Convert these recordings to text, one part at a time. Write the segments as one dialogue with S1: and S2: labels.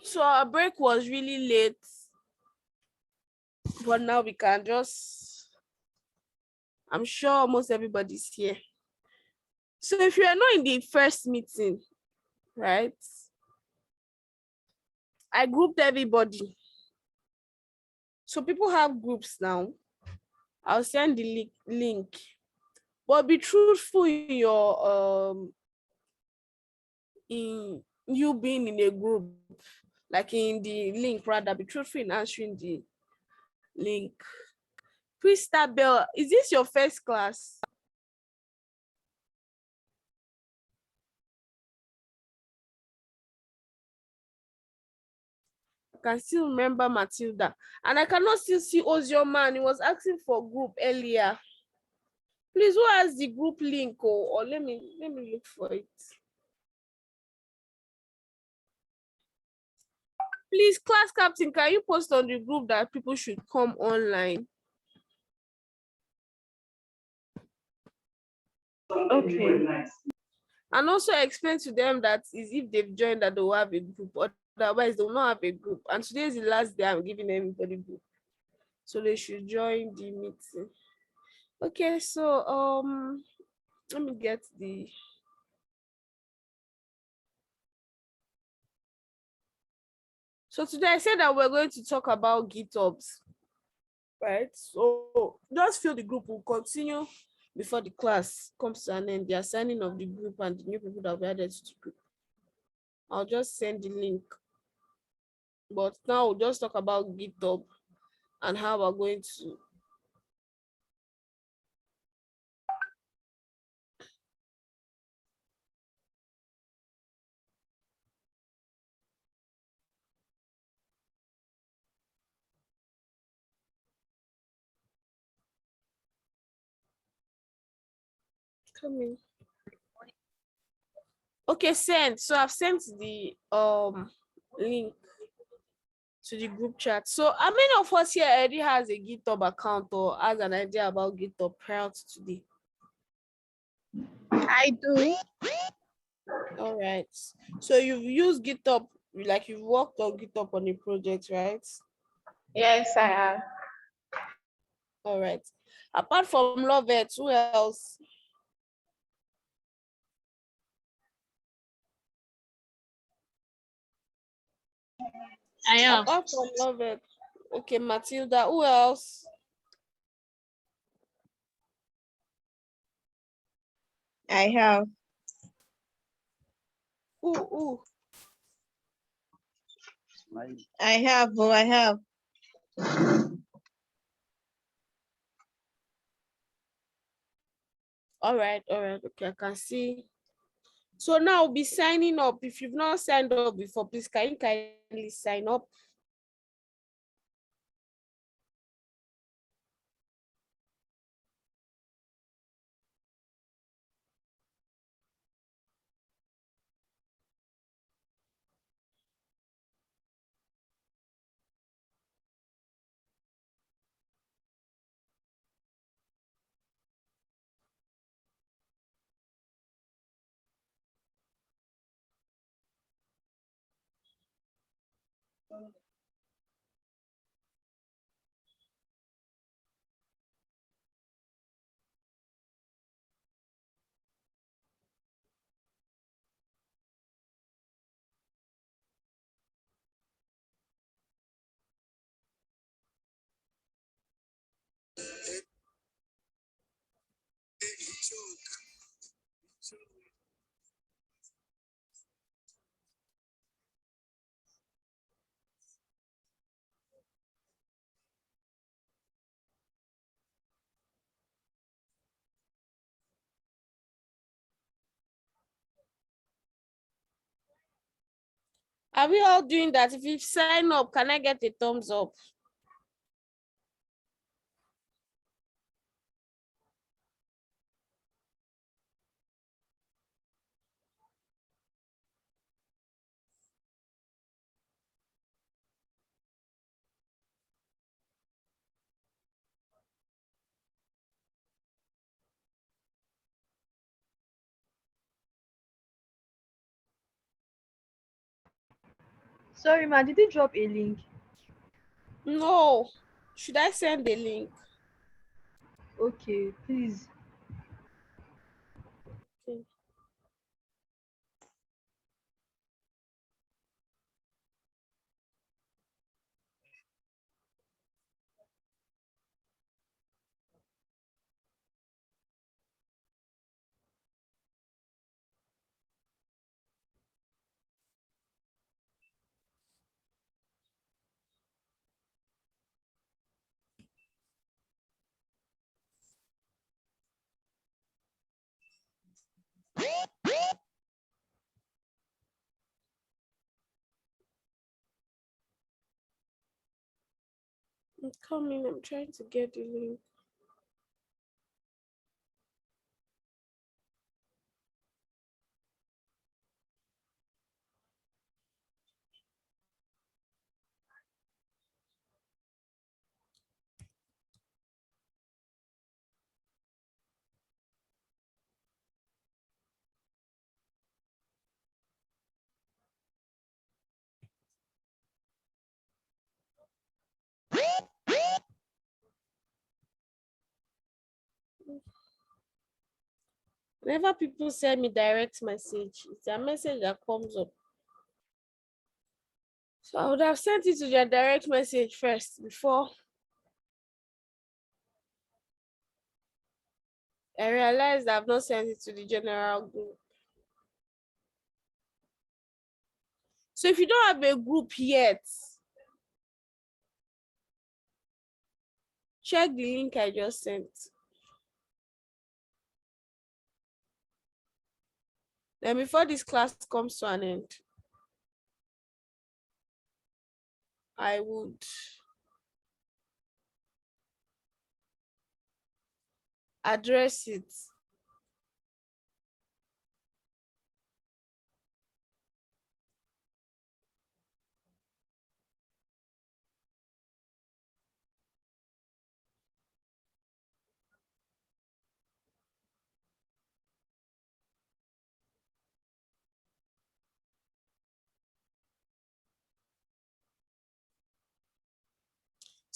S1: So our break was really late, but now we can just, I'm sure almost everybody's here. So if you are not in the first meeting, right, I grouped everybody. So people have groups now. I'll send the link. But be truthful in your in you being in a group, like in the link, rather be truthful in answering the link. Christabel, is this your first class? I can still remember Matilda, and I cannot still see Ozioman. He was asking for group earlier. Please, who has the group link? Or let me look for it. Please, class captain, can you post on the group that people should come online?
S2: Okay.
S1: And also explain to them that is if they've joined that they will have a group, otherwise they will not have a group. And today is the last day I'm giving everybody group, so they should join the meeting. Okay, so let me get the. So today I said that we're going to talk about GitHubs, right? So just feel the group will continue before the class comes to an end. The assigning of the group and the new people that we added to the group. I'll just send the link. But now we'll just talk about GitHub and how we're going to. Come in. Okay, send. So I've sent the link to the group chat. So how many of us here already has a GitHub account or has an idea about GitHub prior to today?
S2: I do.
S1: All right. So you've used GitHub, like you've worked on GitHub on a project, right?
S2: Yes, I have.
S1: All right. Apart from Lovett, who else?
S2: I have.
S1: Apart from Lovett. Okay, Matilda, who else?
S2: I have.
S1: Who?
S2: I have. Oh, I have.
S1: All right. Okay, I can see. So now we'll be signing up. If you've not signed up before, please can you kindly sign up? Are we all doing that? If you sign up, can I get a thumbs up?
S3: Sorry, ma, did you drop a link?
S1: No. Should I send the link?
S3: Okay, please.
S1: Okay. I'm coming. I'm trying to get the link. Whenever people send me direct message, it's a message that comes up. So I would have sent it to their direct message first before I realized I've not sent it to the general group. So if you don't have a group yet, check the link I just sent. Then before this class comes to an end, I would address it.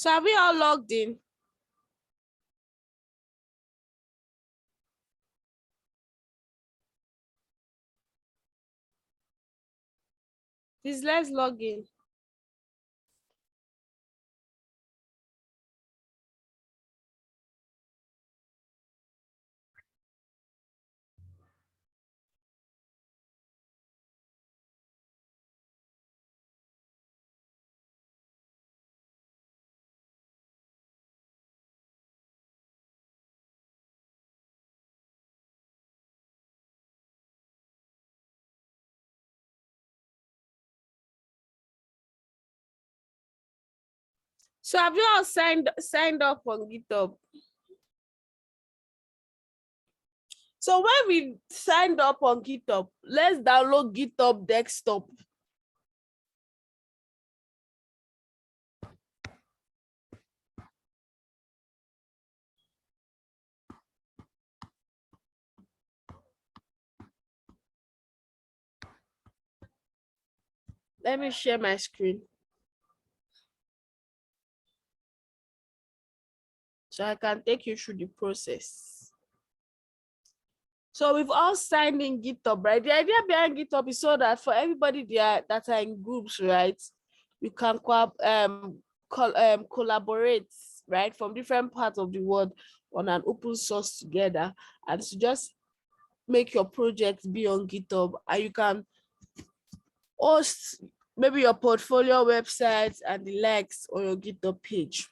S1: So are we all logged in? Please let's log in. So have you all signed up on GitHub? So when we signed up on GitHub, let's download GitHub desktop. Let me share my screen so I can take you through the process. So we've all signed in GitHub, right? The idea behind GitHub is so that for everybody there that are in groups, right, you can collaborate, right, from different parts of the world on an open source together, and to just make your project be on GitHub, and you can host maybe your portfolio websites and the likes on your GitHub page.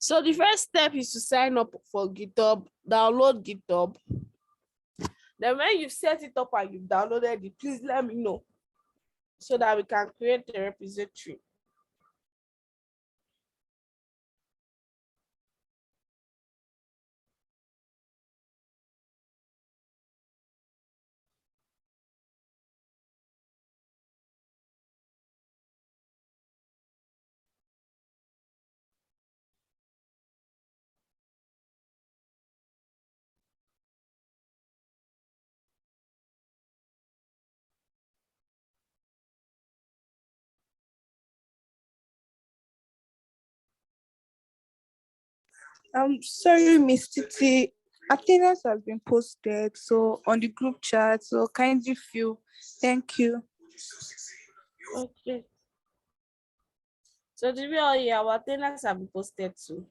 S1: So the first step is to sign up for GitHub, download GitHub. Then when you've set it up and you've downloaded it, please let me know so that we can create a repository.
S4: Sorry, Miss Titi. Attendance has been posted, so on the group chat. So kindly fill. Thank you.
S1: Okay. So did we all hear our attendance have been posted too?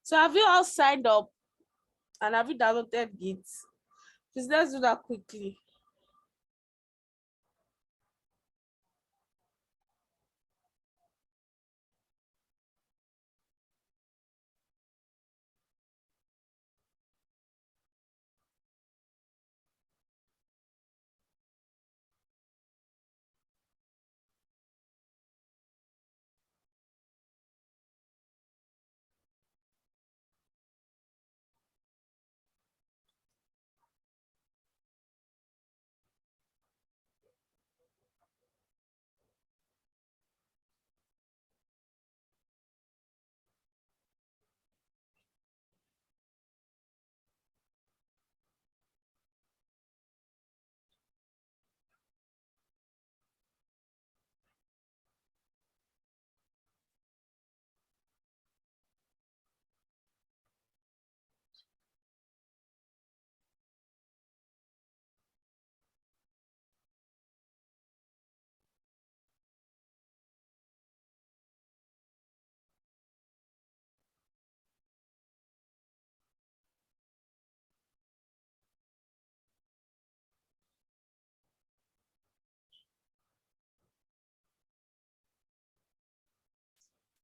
S1: So have you all signed up and have you downloaded Git? Please let's do that quickly.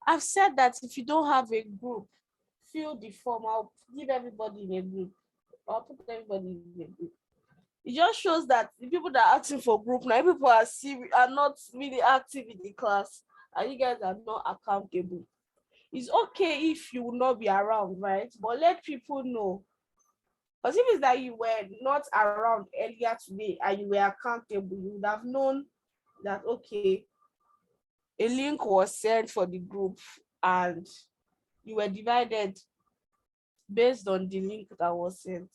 S1: I've said that if you don't have a group, fill the form. I'll give everybody in a group. I'll put everybody in a group. It just shows that the people that are acting for group now, people are not really active in the class, and you guys are not accountable. It's okay if you will not be around, right? But let people know. Because if it's that you were not around earlier today and you were accountable, you would have known that okay, a link was sent for the group and you were divided based on the link that was sent.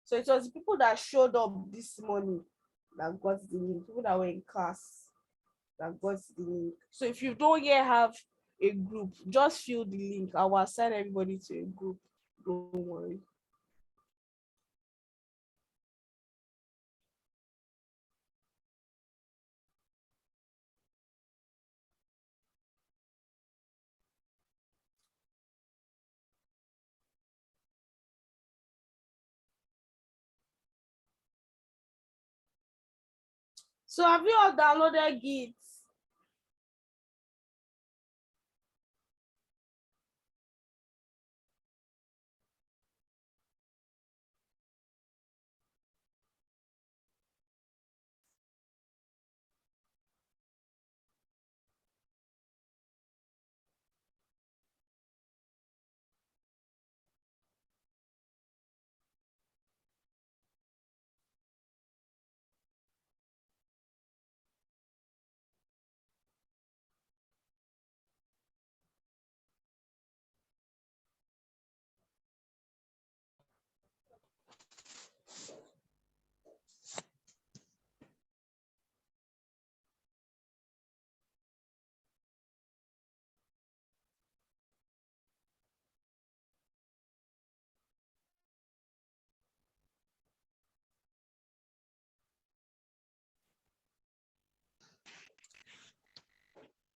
S1: So it was the people that showed up this morning that got the link, people that were in class that got the link. So if you don't yet have a group, just fill the link. I will assign everybody to a group. Don't worry. So have you all downloaded Git?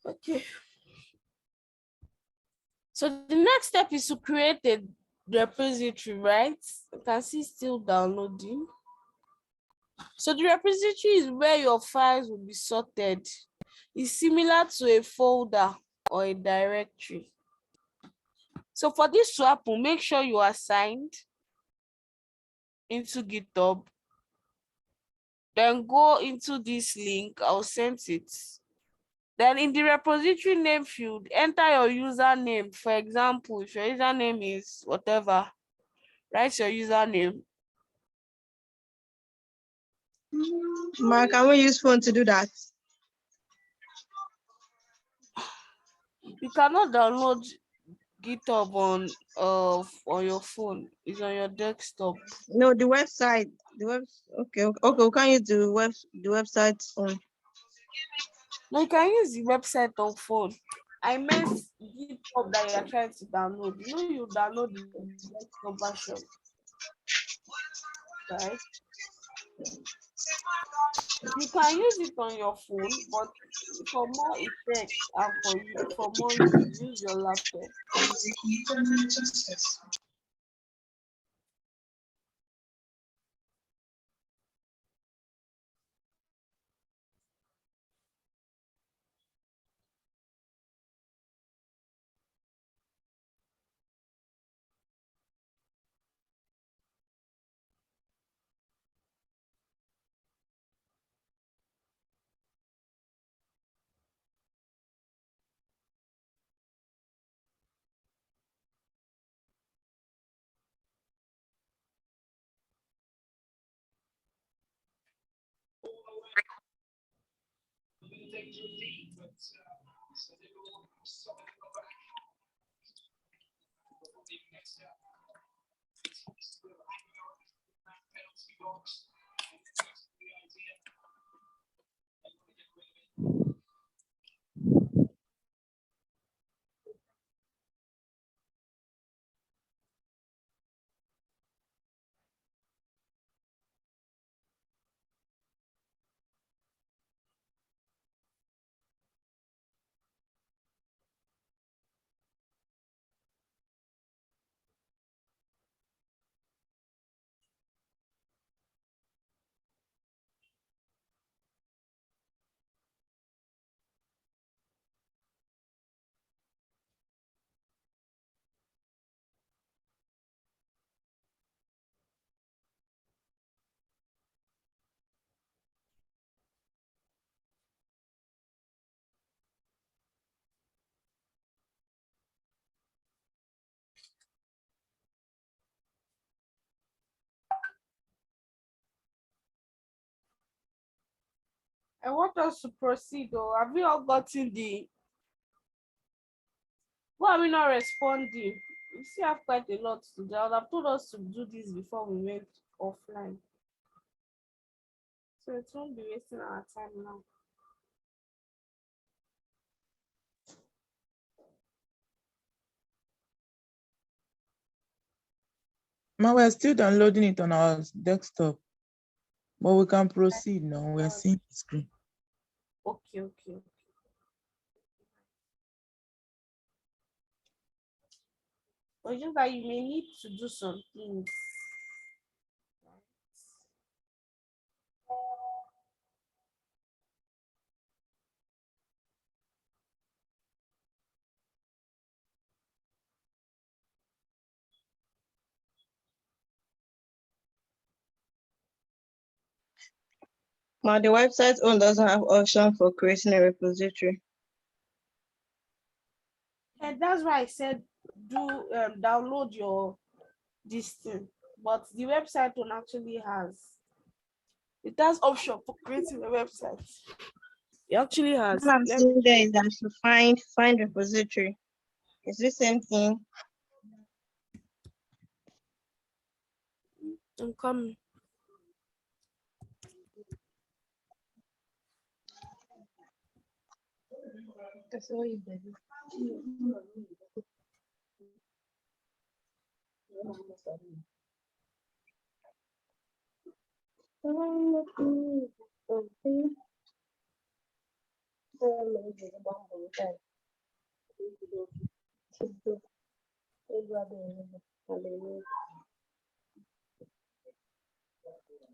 S1: Okay. So the next step is to create a repository, right? You can see still downloading. So the repository is where your files will be sorted. It's similar to a folder or a directory. So for this to happen, make sure you are signed into GitHub. Then go into this link, I'll send it. Then in the repository name field, enter your username. For example, if your username is whatever, write your username.
S2: Ma, can we use phone to do that?
S1: You cannot download GitHub on your phone. It's on your desktop.
S2: No, the website. Okay. We can use the website on.
S1: No, you can use the website on phone. I meant GitHub that you're trying to download. You know, you download the desktop version, right? You can use it on your phone, but for more effect and for more use your laptop. I want us to proceed, though. Have we all gotten the... Why are we not responding? We still have quite a lot to do. I would have told us to do this before we went offline. So it won't be wasting our time now.
S5: Ma, we're still downloading it on our desktop, but we can proceed now. We're seeing the screen.
S1: Okay. But just that you may need to do some things.
S2: Ma, the website on doesn't have option for creating a repository.
S1: And that's why I said download your this thing. But the website one actually has. It has option for creating a website. It actually has.
S2: What I'm seeing there is that to find repository. It's the same thing.
S1: I'm coming.
S3: That's all you did.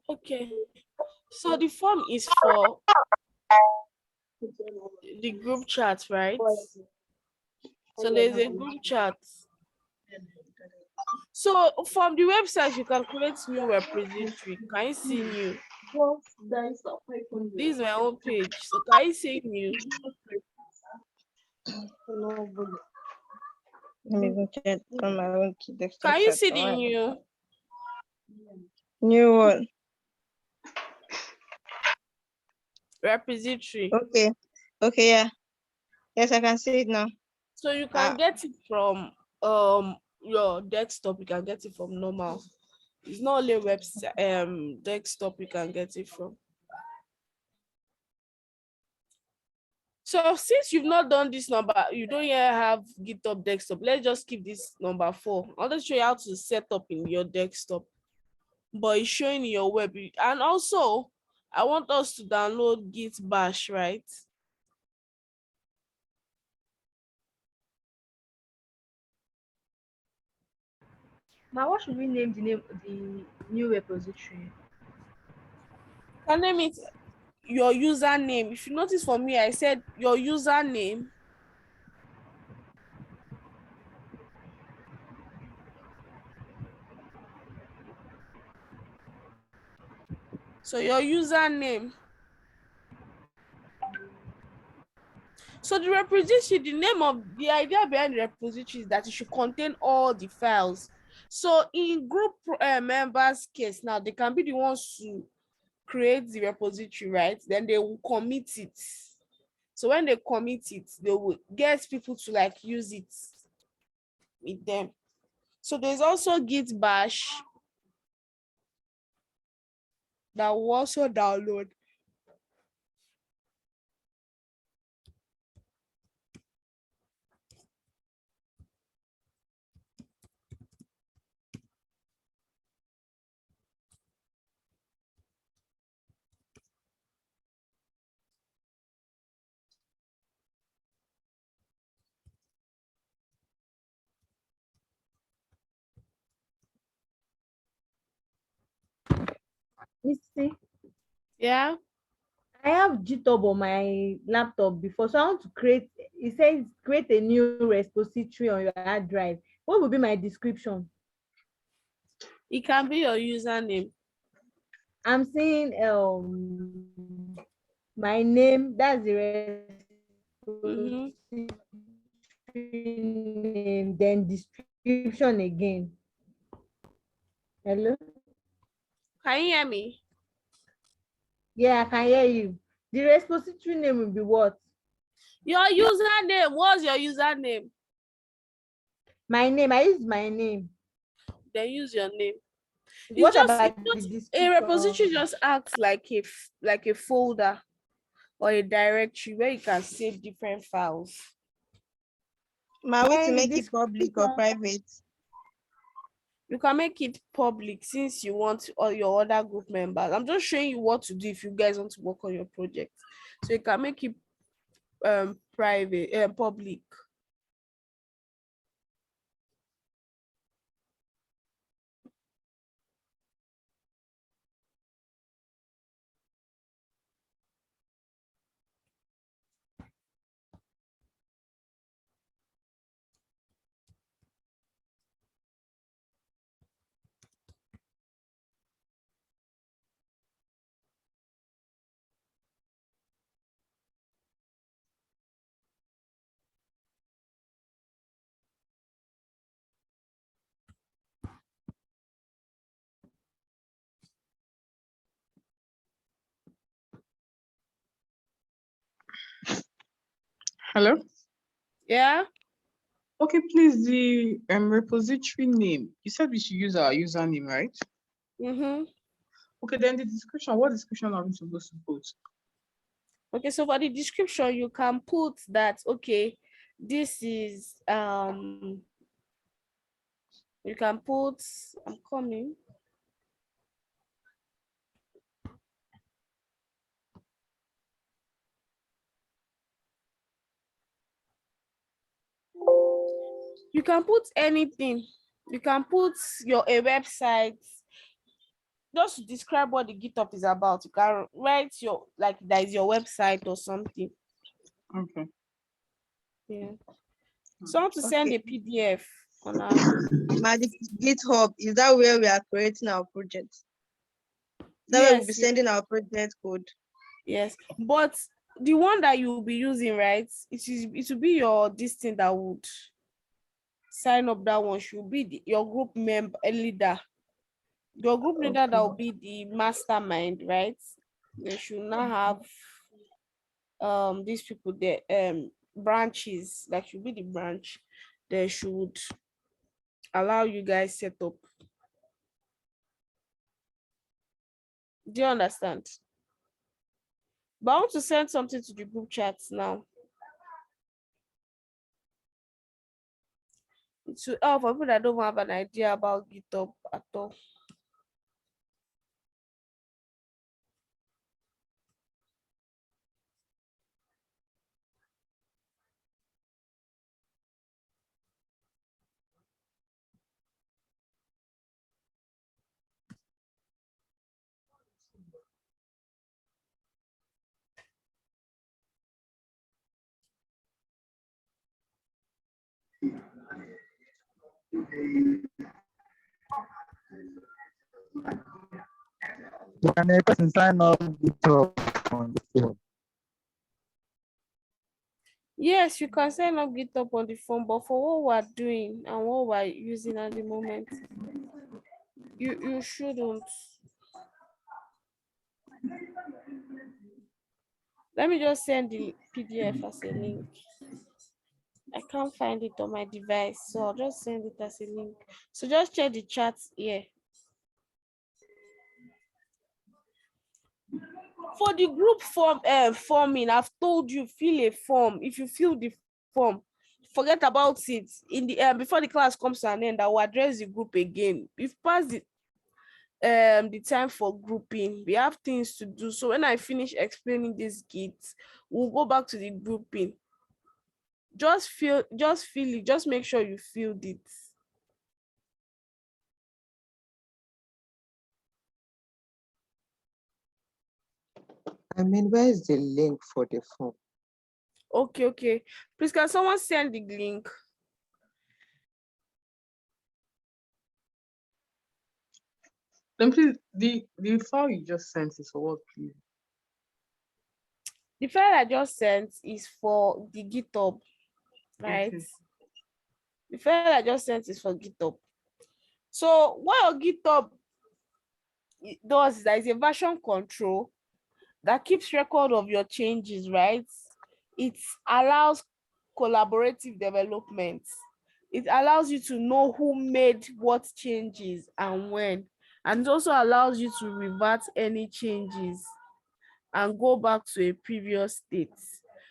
S1: Okay. So the form is for the group chat, right? So there's a group chat. So from the website, you can create new repository. Can you see new? This is my own page. So can you see new?
S2: Let me go check on my own desktop
S1: Can you
S2: chat.
S1: see the new?
S2: New one.
S1: Repository?
S2: Okay. Okay, yeah. Yes, I can see it now.
S1: So you can get it from your desktop, you can get it from normal. It's not only website desktop you can get it from. So since you've not done this number, you don't yet have GitHub desktop. Let's just keep this number 4. I'll just show you how to set up in your desktop, but it's showing in your web. And also, I want us to download Git Bash, right?
S3: Now, what should we name the new repository?
S1: Can name it your username. If you notice for me, I said your username. So your username. So the repository, the name of the idea behind the repository is that it should contain all the files. So in group members case now, they can be the ones to create the repository, right? Then they will commit it. So when they commit it, they will get people to like use it with them. So there's also Git Bash that will also download.
S6: See,
S1: Yeah.
S6: I have Github on my laptop before, so I want to create. It says create a new repository on your hard drive. What will be my description?
S1: It can be your username.
S6: I'm saying my name. That's the
S1: Mm-hmm.
S6: repository name. Then description again. Hello.
S1: Can you hear me?
S6: Yeah, I can hear you. The repository name will be what?
S1: Your username. What's your username?
S6: My name. I use my name.
S1: Then use your name.
S6: What about
S1: It's
S6: the
S1: just a repository
S6: description?
S1: just acts like a folder or a directory where you can save different files.
S2: My way to
S6: And the
S2: make it public or
S6: description.
S2: private.
S1: You can make it public since you want all your other group members. I'm just showing you what to do if you guys want to work on your project. So you can make it private, public.
S5: Hello?
S1: Yeah.
S5: Okay, please, the repository name. You said we should use our username, right?
S1: Mm-hmm.
S5: Okay, then the description. What description are we supposed to put?
S1: Okay, so for the description, you can put that, okay, this is you can put, I'm coming. You can put anything. You can put a website. Just to describe what the GitHub is about. You can write like that is your website or something.
S5: Okay.
S1: Yeah. So to send
S2: Okay.
S1: a PDF on our group.
S2: My GitHub, is that where we are creating our project? That way we'll be
S1: Yes,
S2: sending our project code.
S1: yes. But the one that you'll be using, right? It will be your this thing that would sign up. That one should be your group member leader. Your group leader that will be the mastermind, right? They should not have these people there branches that should be the branch. They should allow you guys set up. Do you understand? But I want to send something to the group chats now. It should help for people that don't have an idea about GitHub at all.
S7: Can a person sign up GitHub on the phone?
S1: Yes, you can sign up GitHub on the phone, but for what we're doing and what we're using at the moment, you shouldn't. Let me just send the PDF as a link. I can't find it on my device, so I'll just send it as a link. So just check the chat here. For the group forming, I've told you fill a form. If you fill the form, forget about it. In the before the class comes to an end, I will address the group again. We've passed the time for grouping. We have things to do. So when I finish explaining this Git, we'll go back to the grouping. Just fill it. Just make sure you filled it.
S8: I mean, where is the link for the form?
S1: Okay. Please, can someone send the link?
S5: Then please, the file you just sent is for what, please?
S1: The file I just sent is for the GitHub, right?
S5: Okay.
S1: The file I just sent is for GitHub. So what your GitHub does is that is a version control that keeps record of your changes, right? It allows collaborative development. It allows you to know who made what changes and when. And it also allows you to revert any changes and go back to a previous state.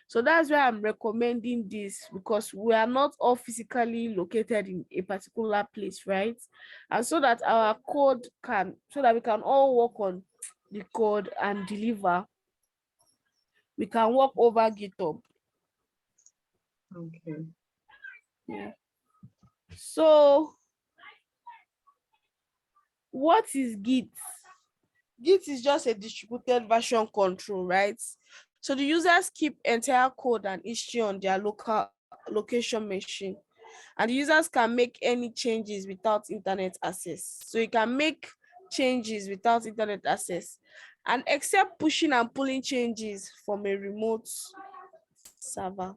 S1: So that's why I'm recommending this, because we are not all physically located in a particular place, right? And so that our code so that we can all work on the code and deliver, we can work over GitHub.
S5: Okay.
S1: Yeah. So what is Git? Git is just a distributed version control, right? So the users keep entire code and history on their location machine, and the users can make any changes without internet access. So you can make changes without internet access, and except pushing and pulling changes from a remote server.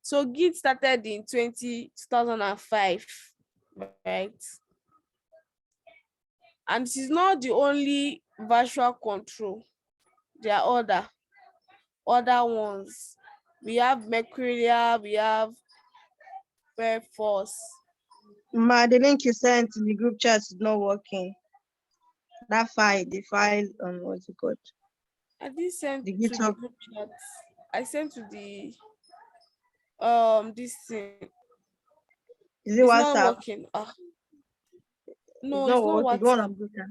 S1: So Git started in 2005, right? And it is not the only virtual control. There are other ones. We have Mercurial, we have Force.
S2: The link you sent in the group chat is not working. That file, the file, what's it called?
S1: I didn't send
S2: The
S1: to the
S2: GitHub.
S1: group chat. I sent to the this thing.
S2: Is it
S1: It's not
S2: WhatsApp?
S1: working.
S2: It's
S1: No,
S2: not
S1: it's not
S2: working. The one
S1: WhatsApp.
S2: on group chat.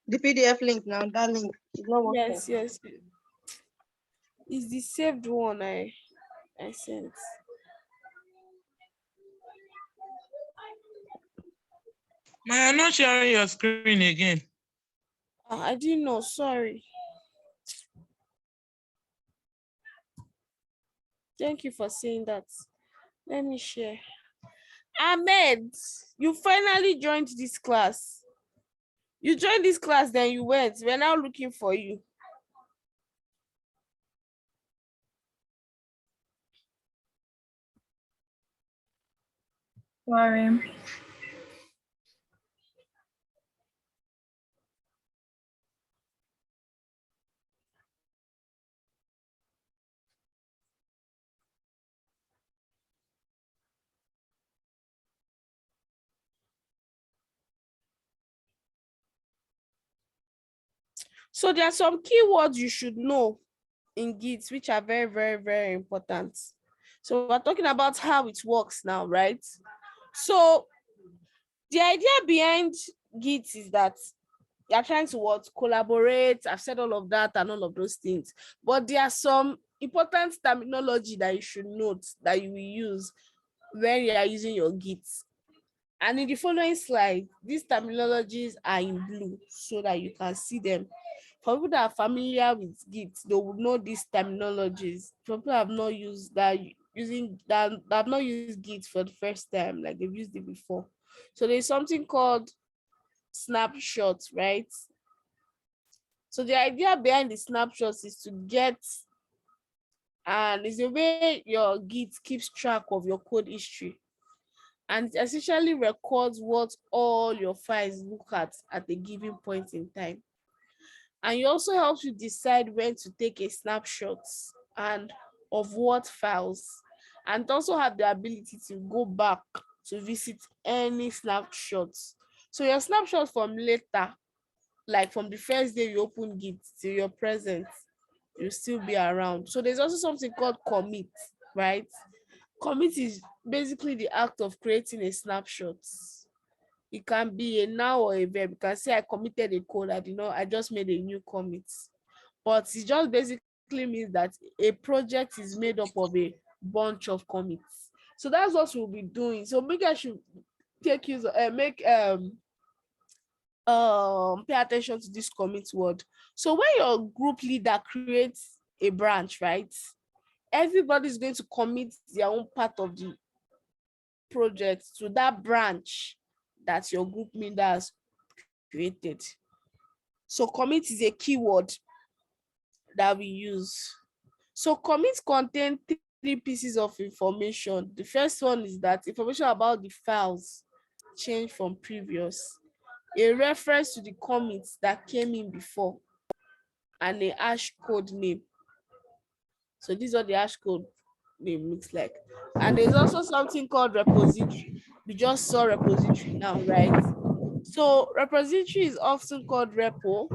S2: The PDF link now, that link is not working.
S1: Yes. It's the saved one I sent.
S5: I'm not sharing your screen again.
S1: I didn't know, sorry. Thank you for saying that. Let me share. Ahmed, you finally joined this class. You joined this class, then you went. We're now looking for you.
S9: Sorry.
S1: So there are some keywords you should know in Git, which are very, very, very important. So we're talking about how it works now, right? So the idea behind Git is that you're trying to what? Collaborate. I've said all of that and all of those things. But there are some important terminology that you should note that you will use when you are using your Git. And in the following slide, these terminologies are in blue so that you can see them. For people that are familiar with Git, they will know these terminologies. For people that have not used that have not used Git for the first time, like they've used it before. So there's something called snapshots, right? So the idea behind the snapshots is to get, and it's the way your Git keeps track of your code history. And it essentially records what all your files look at a given point in time. And it also helps you decide when to take a snapshot and of what files, and also have the ability to go back to visit any snapshots. So your snapshot from later, like from the first day you open Git to your present, you'll still be around. So there's also something called commit, right? Commit is basically the act of creating a snapshot. It can be a noun or a verb. You can say I committed a code, I just made a new commit. But it just basically means that a project is made up of a bunch of commits. So that's what we'll be doing. So maybe I should pay attention to this commit word. So when your group leader creates a branch, right? Everybody's going to commit their own part of the project to that branch that your group leader has created. So commit is a keyword that we use. So commit contains 3 pieces of information. The first one is that information about the files changed from previous, a reference to the commits that came in before, and a hash code name. So these are the hash code name looks like. And there's also something called repository. We just saw repository now, right? So repository is often called repo,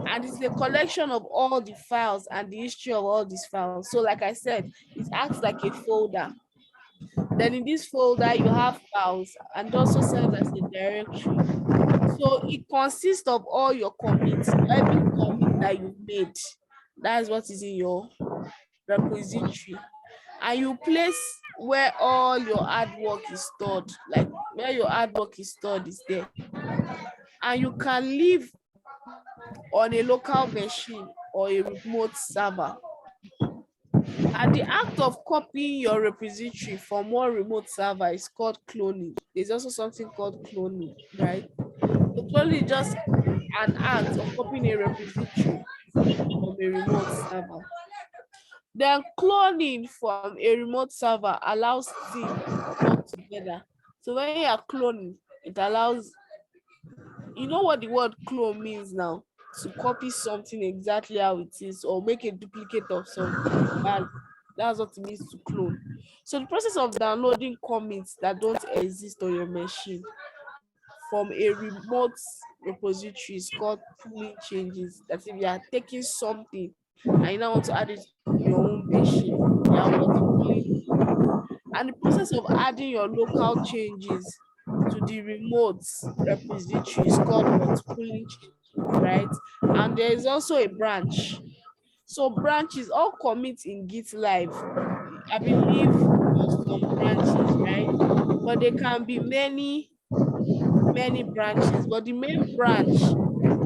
S1: and it's a collection of all the files and the history of all these files. So like I said, it acts like a folder. Then in this folder, you have files and also serves as a directory. So it consists of all your commits, every commit that you've made. That's what is in your repository. And you place where all your hard work is stored, like where your hard work is stored is there. And you can live on a local machine or a remote server. And the act of copying your repository from one remote server is called cloning. There's also something called cloning, right? So cloning is just an act of copying a repository from a remote server. Then cloning from a remote server allows teams to work together. So when you are cloning, it allows, you know what the word clone means now? To copy something exactly how it is or make a duplicate of something. That's what it means to clone. So the process of downloading commits that don't exist on your machine from a remote repository is called pulling changes. That's if you are taking something and you now want to add it on your own machine, you are what pulling. And the process of adding your local changes to the remote repository is called what? Pulling changes, right? And there is also a branch. So branches, all commits in Git Live, I believe, of some branches, right? But there can be many many branches, but the main branch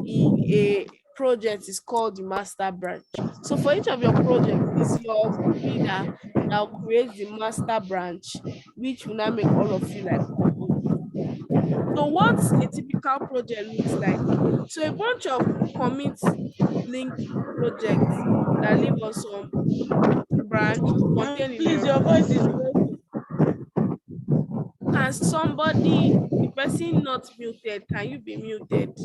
S1: in a project is called the master branch. So for each of your projects, it's your group leader that will create the master branch, which will now make all of you like commit. So what a typical project looks like. So a bunch of commits linked projects that live on some branch contained in
S5: Please,
S1: your
S5: your voice is breaking.
S1: Can somebody, the person not muted, can you be muted?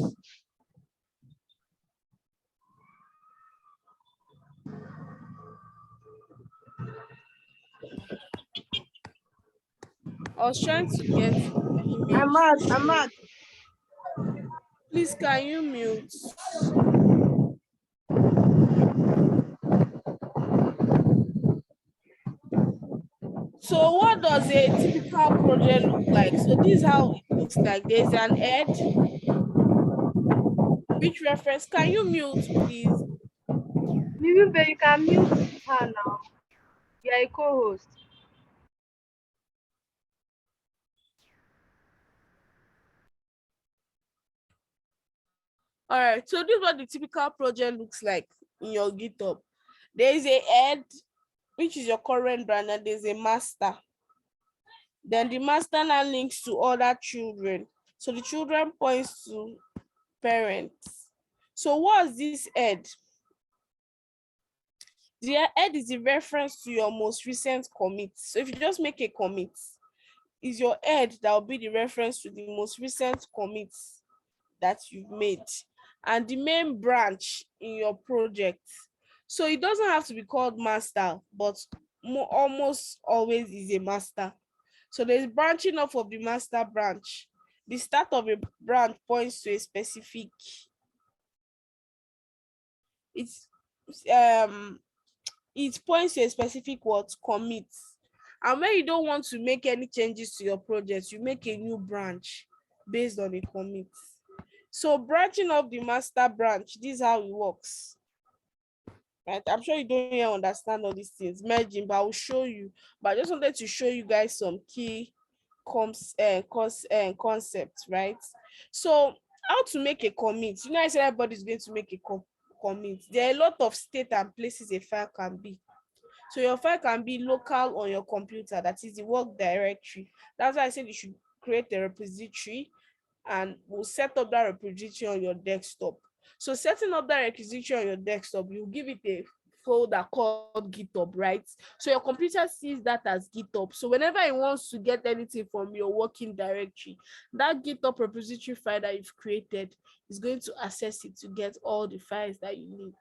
S1: I was trying to get the
S2: I'm
S1: image
S2: mad.
S1: to
S2: I'm
S1: show.
S2: mad.
S1: Please, can you mute? So what does a typical project look like? So this is how it looks like. There's an head, which reference, can you mute, please?
S3: Mirube, you can mute her now. You are a co-host.
S1: All right, so this is what the typical project looks like in your GitHub. There is a head, which is your current brand, and there's a master. Then the master now links to other children. So the children points to parents. So what's this head? The head is a reference to your most recent commit. So if you just make a commit, is your head that will be the reference to the most recent commits that you've made, and the main branch in your project. So it doesn't have to be called master, but almost always is a master. So there's branching off of the master branch. The start of a branch points to a specific, it's it points to a specific what commit. And when you don't want to make any changes to your project, you make a new branch based on a commit. So branching off the master branch, this is how it works. Right? I'm sure you don't even understand all these things, merging, but I will show you. But I just wanted to show you guys some key concepts, right? So how to make a commit? You know, I said everybody's going to make a commit. There are a lot of state and places a file can be. So your file can be local on your computer, that is the work directory. That's why I said you should create a repository, and we'll set up that repository on your desktop. So setting up that repository on your desktop, you give it a folder called GitHub, right? So your computer sees that as GitHub. So whenever it wants to get anything from your working directory, that GitHub repository file that you've created is going to access it to get all the files that you need.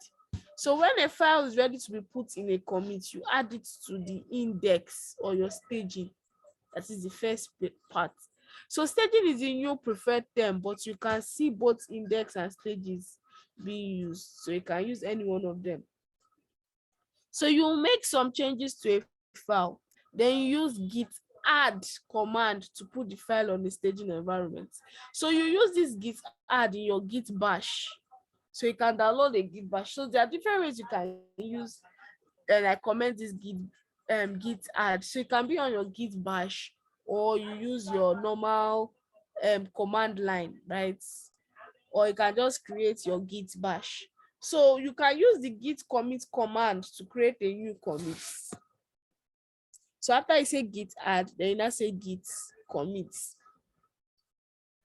S1: So when a file is ready to be put in a commit, you add it to the index or your staging. That is the first part. So staging is a new preferred term, but you can see both index and stages being used. So you can use any one of them. So you make some changes to a file. Then you use git add command to put the file on the staging environment. So you use this git add in your git bash. So you can download a git bash. So there are different ways you can use, and I comment this git add. So it can be on your git bash, or you use your normal command line, right? Or you can just create your git bash. So you can use the git commit command to create a new commit. So after you say git add, then you now say git commit.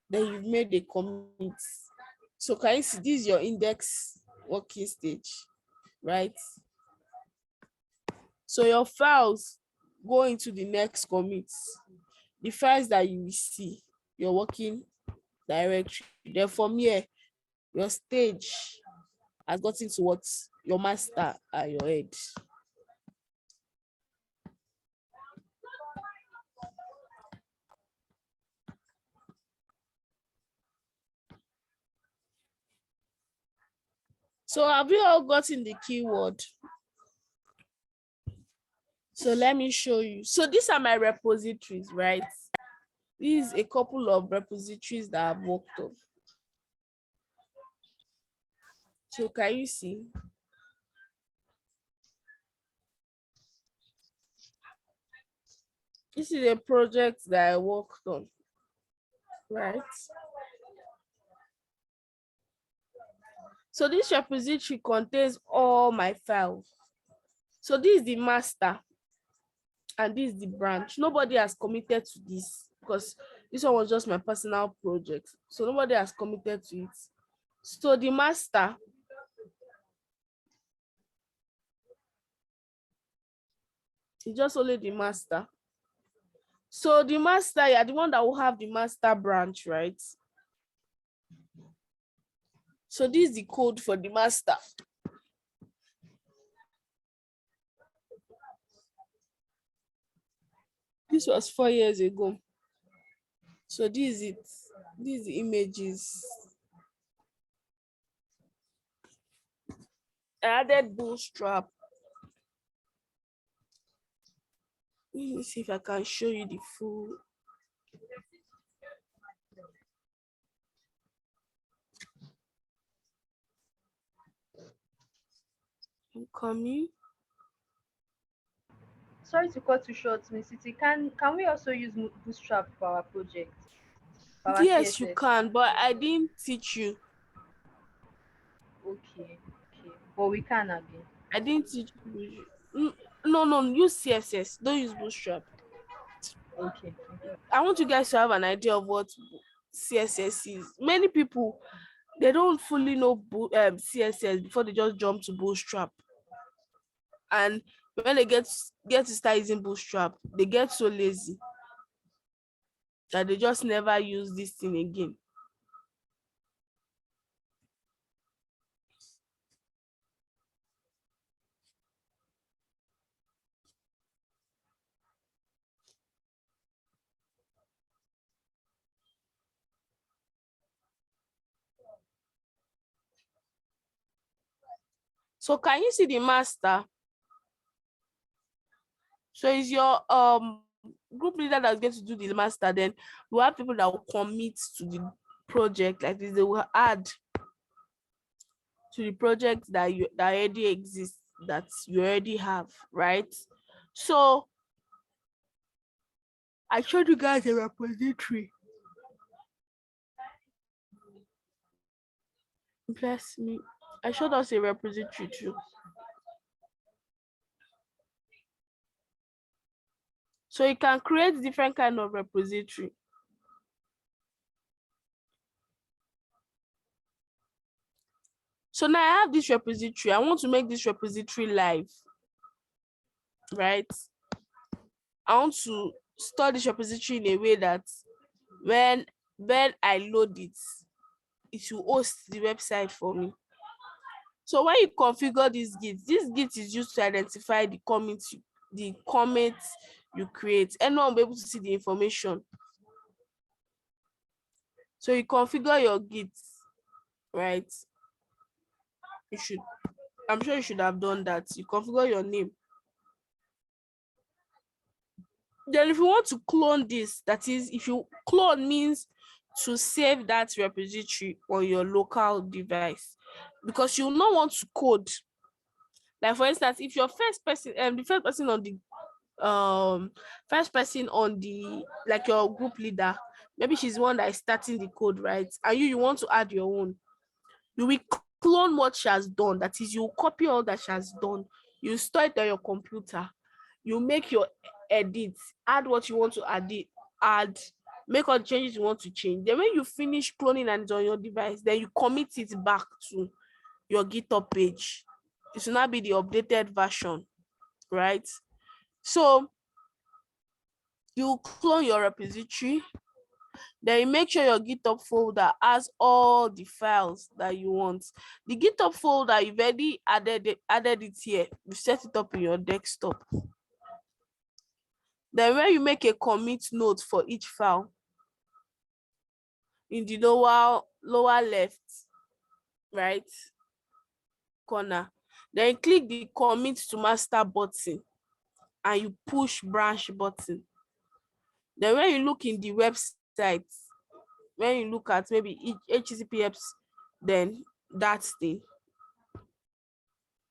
S1: Then you've made a commit. So can you see this is your index working stage, right? So your files go into the next commit. The files that you will see, your working directory. Then from here, your stage has gotten to what your master and your head. So have you all gotten the keyword? So let me show you. So these are my repositories, right? These a couple of repositories that I've worked on. So can you see? This is a project that I worked on, right? So this repository contains all my files. So this is the master and this is the branch. Nobody has committed to this because this one was just my personal project. So nobody has committed to it. So the master is just only the master. So the master, yeah, the one that will have the master branch, right? So this is the code for the master. This was 4 years ago. So this is it. These are the images. I added Bootstrap. Let me see if I can show you the full. I'm coming.
S3: Sorry to cut you short, Miss City. Can we also use Bootstrap for our project? For our
S1: Yes, you
S3: CSS?
S1: can, but I didn't teach you.
S3: Okay. But we can again.
S1: I didn't teach you. No, use CSS. Don't use Bootstrap.
S3: Okay.
S1: I want you guys to have an idea of what CSS is. Many people, they don't fully know CSS before they just jump to Bootstrap. And when they get to start using Bootstrap, they get so lazy that they just never use this thing again. So can you see the master? So is your group leader that's going to do the master, then we have people that will commit to the project, like this, they will add to the project that already exists, that you already have, right? So I showed you guys a repository. Bless me. I showed us a repository too. So you can create different kind of repository. So now I have this repository. I want to make this repository live, right? I want to store this repository in a way that when I load it, it will host the website for me. So when you configure this Git is used to identify the comments you create. Anyone will be able to see the information. So you configure your Git, right? I'm sure you should have done that. You configure your name. Then if you want to clone this, that is, if you clone means to save that repository on your local device, because you will not want to code. Like for instance, if you're the first person on the, like your group leader, maybe she's the one that is starting the code, right? And you want to add your own, you will clone what she has done. That is, you copy all that she has done, you store it on your computer, you make your edits, add what you want to add, make all the changes you want to change. Then when you finish cloning and it's on your device, then you commit it back to your GitHub page. It will not be the updated version, right? So you clone your repository, then you make sure your GitHub folder has all the files that you want. The GitHub folder, you've already added it here. You set it up in your desktop. Then when you make a commit note for each file, in the lower left, right corner, then click the commit to master button and you push branch button. Then when you look in the website, when you look at maybe HTTPS, then that thing,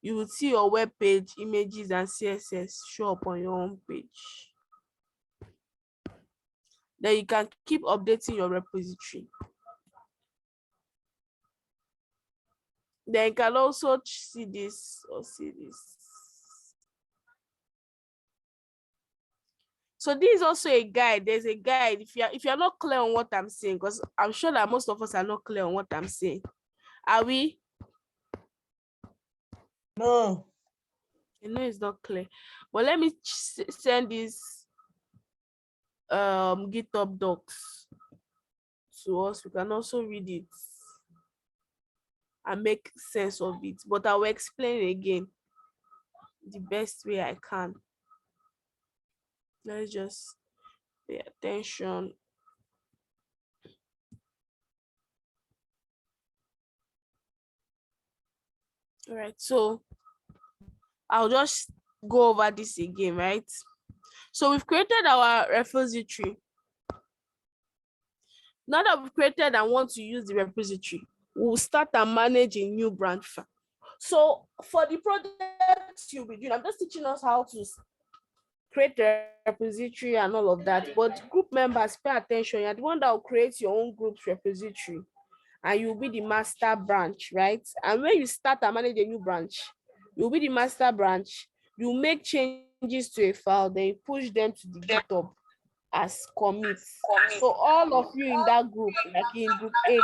S1: you will see your web page, images, and CSS show up on your home page. Then you can keep updating your repository. Then you can also see this or see this. So this is also a guide. There's a guide. If you're not clear on what I'm saying, because I'm sure that most of us are not clear on what I'm saying. Are we?
S5: No.
S1: I know it's not clear. But let me send this GitHub docs to us. We can also read it and make sense of it. But I will explain again the best way I can. Let's just pay attention. All right, so I'll just go over this again, right? So we've created our repository. Now that we've created and want to use the repository, we'll start and manage a new branch file. So for the project you'll be doing, I'm just teaching us how to create a repository and all of that. But group members, pay attention. You're the one that will create your own group's repository, and you'll be the master branch, right? And when you start and manage a new branch, you'll be the master branch. You make changes to a file, then you push them to the GitHub as commits. So all of you in that group, like in group A,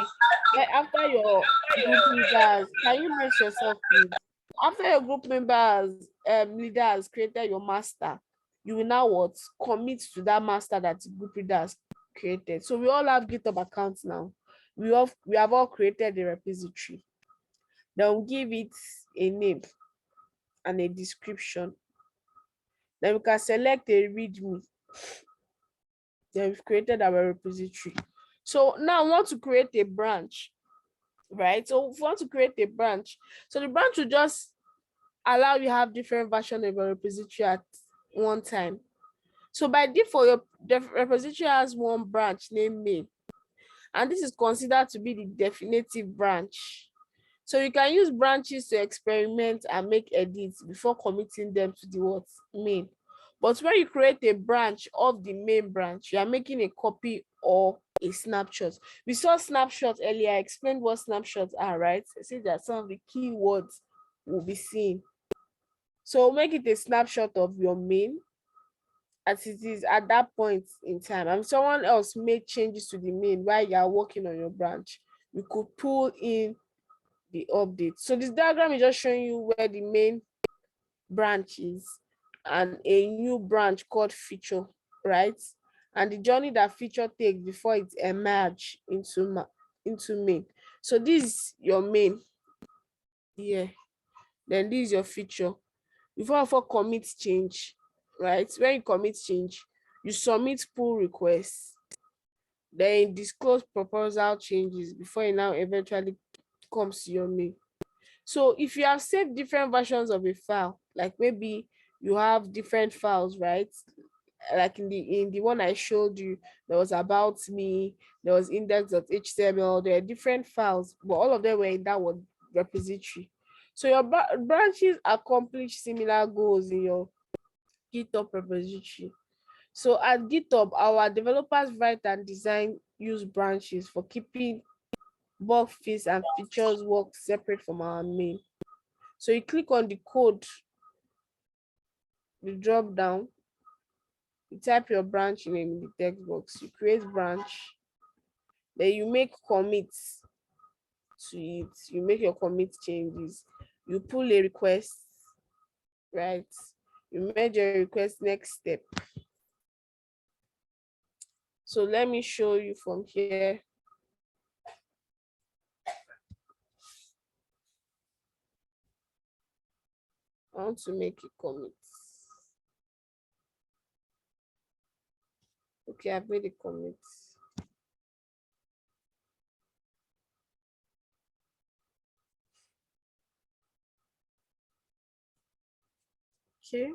S1: after your group leaders, can you mute yourself, please? After your group members, leaders created your master, you will now what? Commit to that master that the group leaders created. So we all have GitHub accounts now. We have all created a repository. Then we'll give it a name and a description. Then we can select a README. Then we've created our repository. So now I want to create a branch, right? So if we want to create a branch, so the branch will just allow you have different versions of your repository at one time. So by default, your repository has one branch named main, and this is considered to be the definitive branch. So you can use branches to experiment and make edits before committing them to the what? Main. But when you create a branch of the main branch, you are making a copy or a snapshot. We saw snapshots earlier. I explained what snapshots are, right? I said that some of the keywords will be seen. So make it a snapshot of your main as it is at that point in time. And someone else made changes to the main while you are working on your branch, you could pull in the update. So this diagram is just showing you where the main branch is and a new branch called feature, right? And the journey that feature takes before it emerge into main. So this is your main here. Then this is your feature. Before commit change, right? When you commit change, you submit pull requests, then disclose proposal changes before it now eventually comes to your main. So if you have saved different versions of a file, like maybe you have different files, right? Like in the one I showed you, there was about me, there was index.html, there are different files, but all of them were in that one repository. So your branches accomplish similar goals in your GitHub repository. So at GitHub, our developers write and design use branches for keeping bug fix and features work separate from our main. So you click on the code, the drop down, you type your branch name in the text box, you create branch, then you make commits to it, you make your commit changes, you pull a request, right? You merge your request next step. So let me show you from here. I want to make a commit. Okay, I've made a commit. Okay.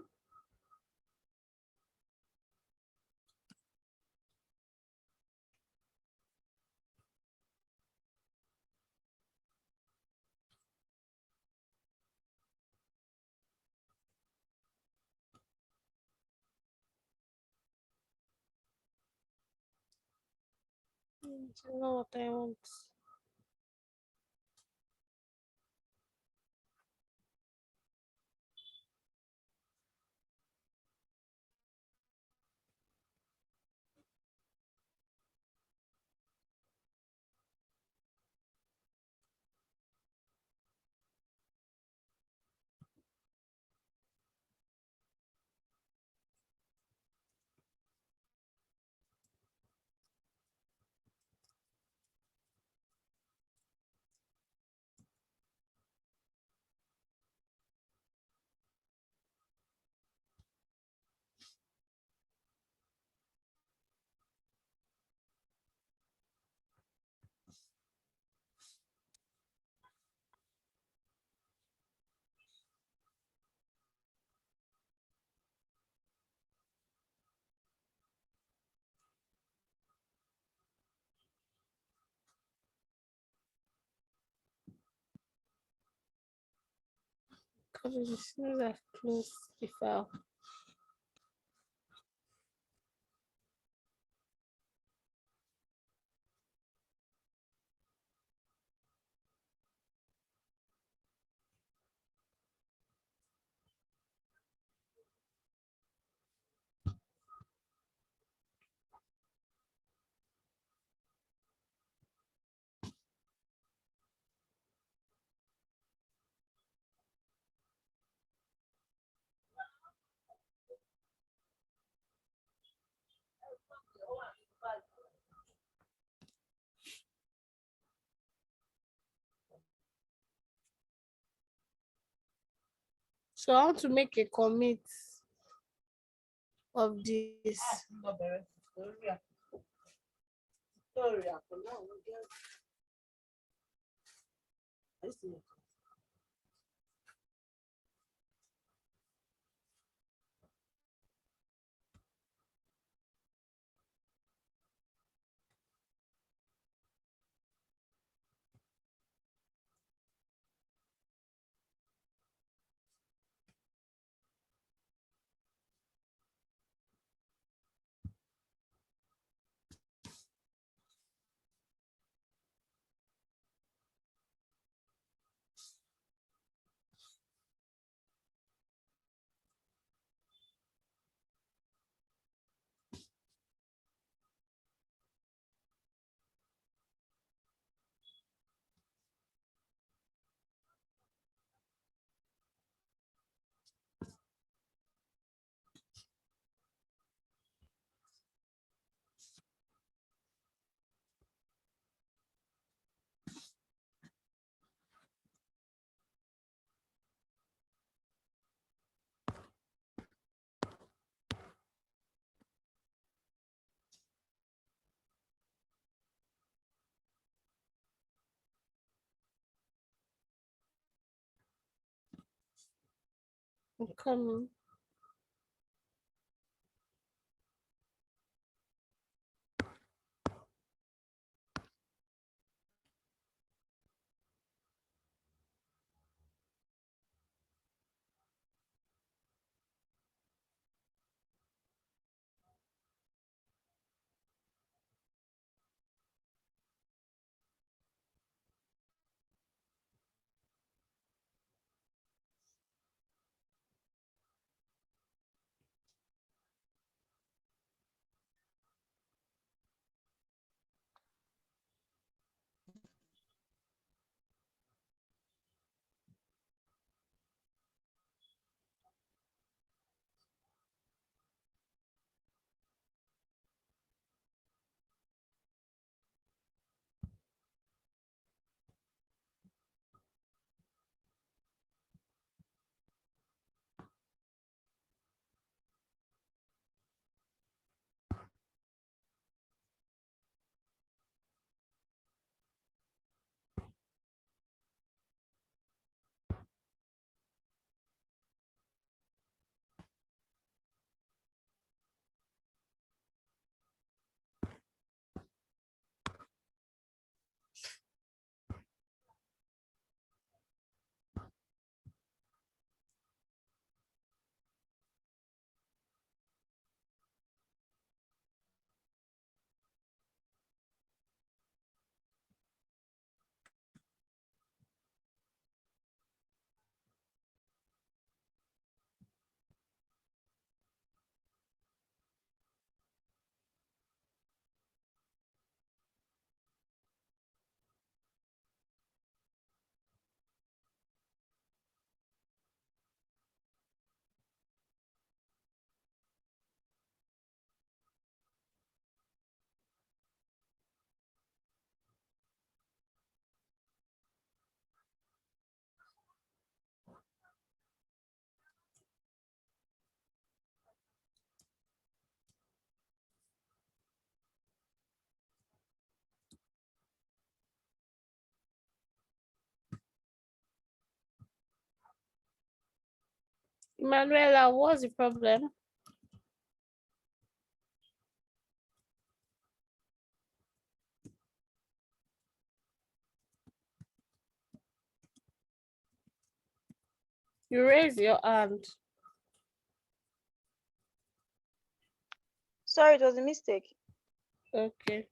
S1: I know what I want. As soon as I close the file. So I want to make a commit of this. I'm coming. Emanuela, what's the problem? You raise your hand.
S2: Sorry, it was a mistake.
S1: Okay.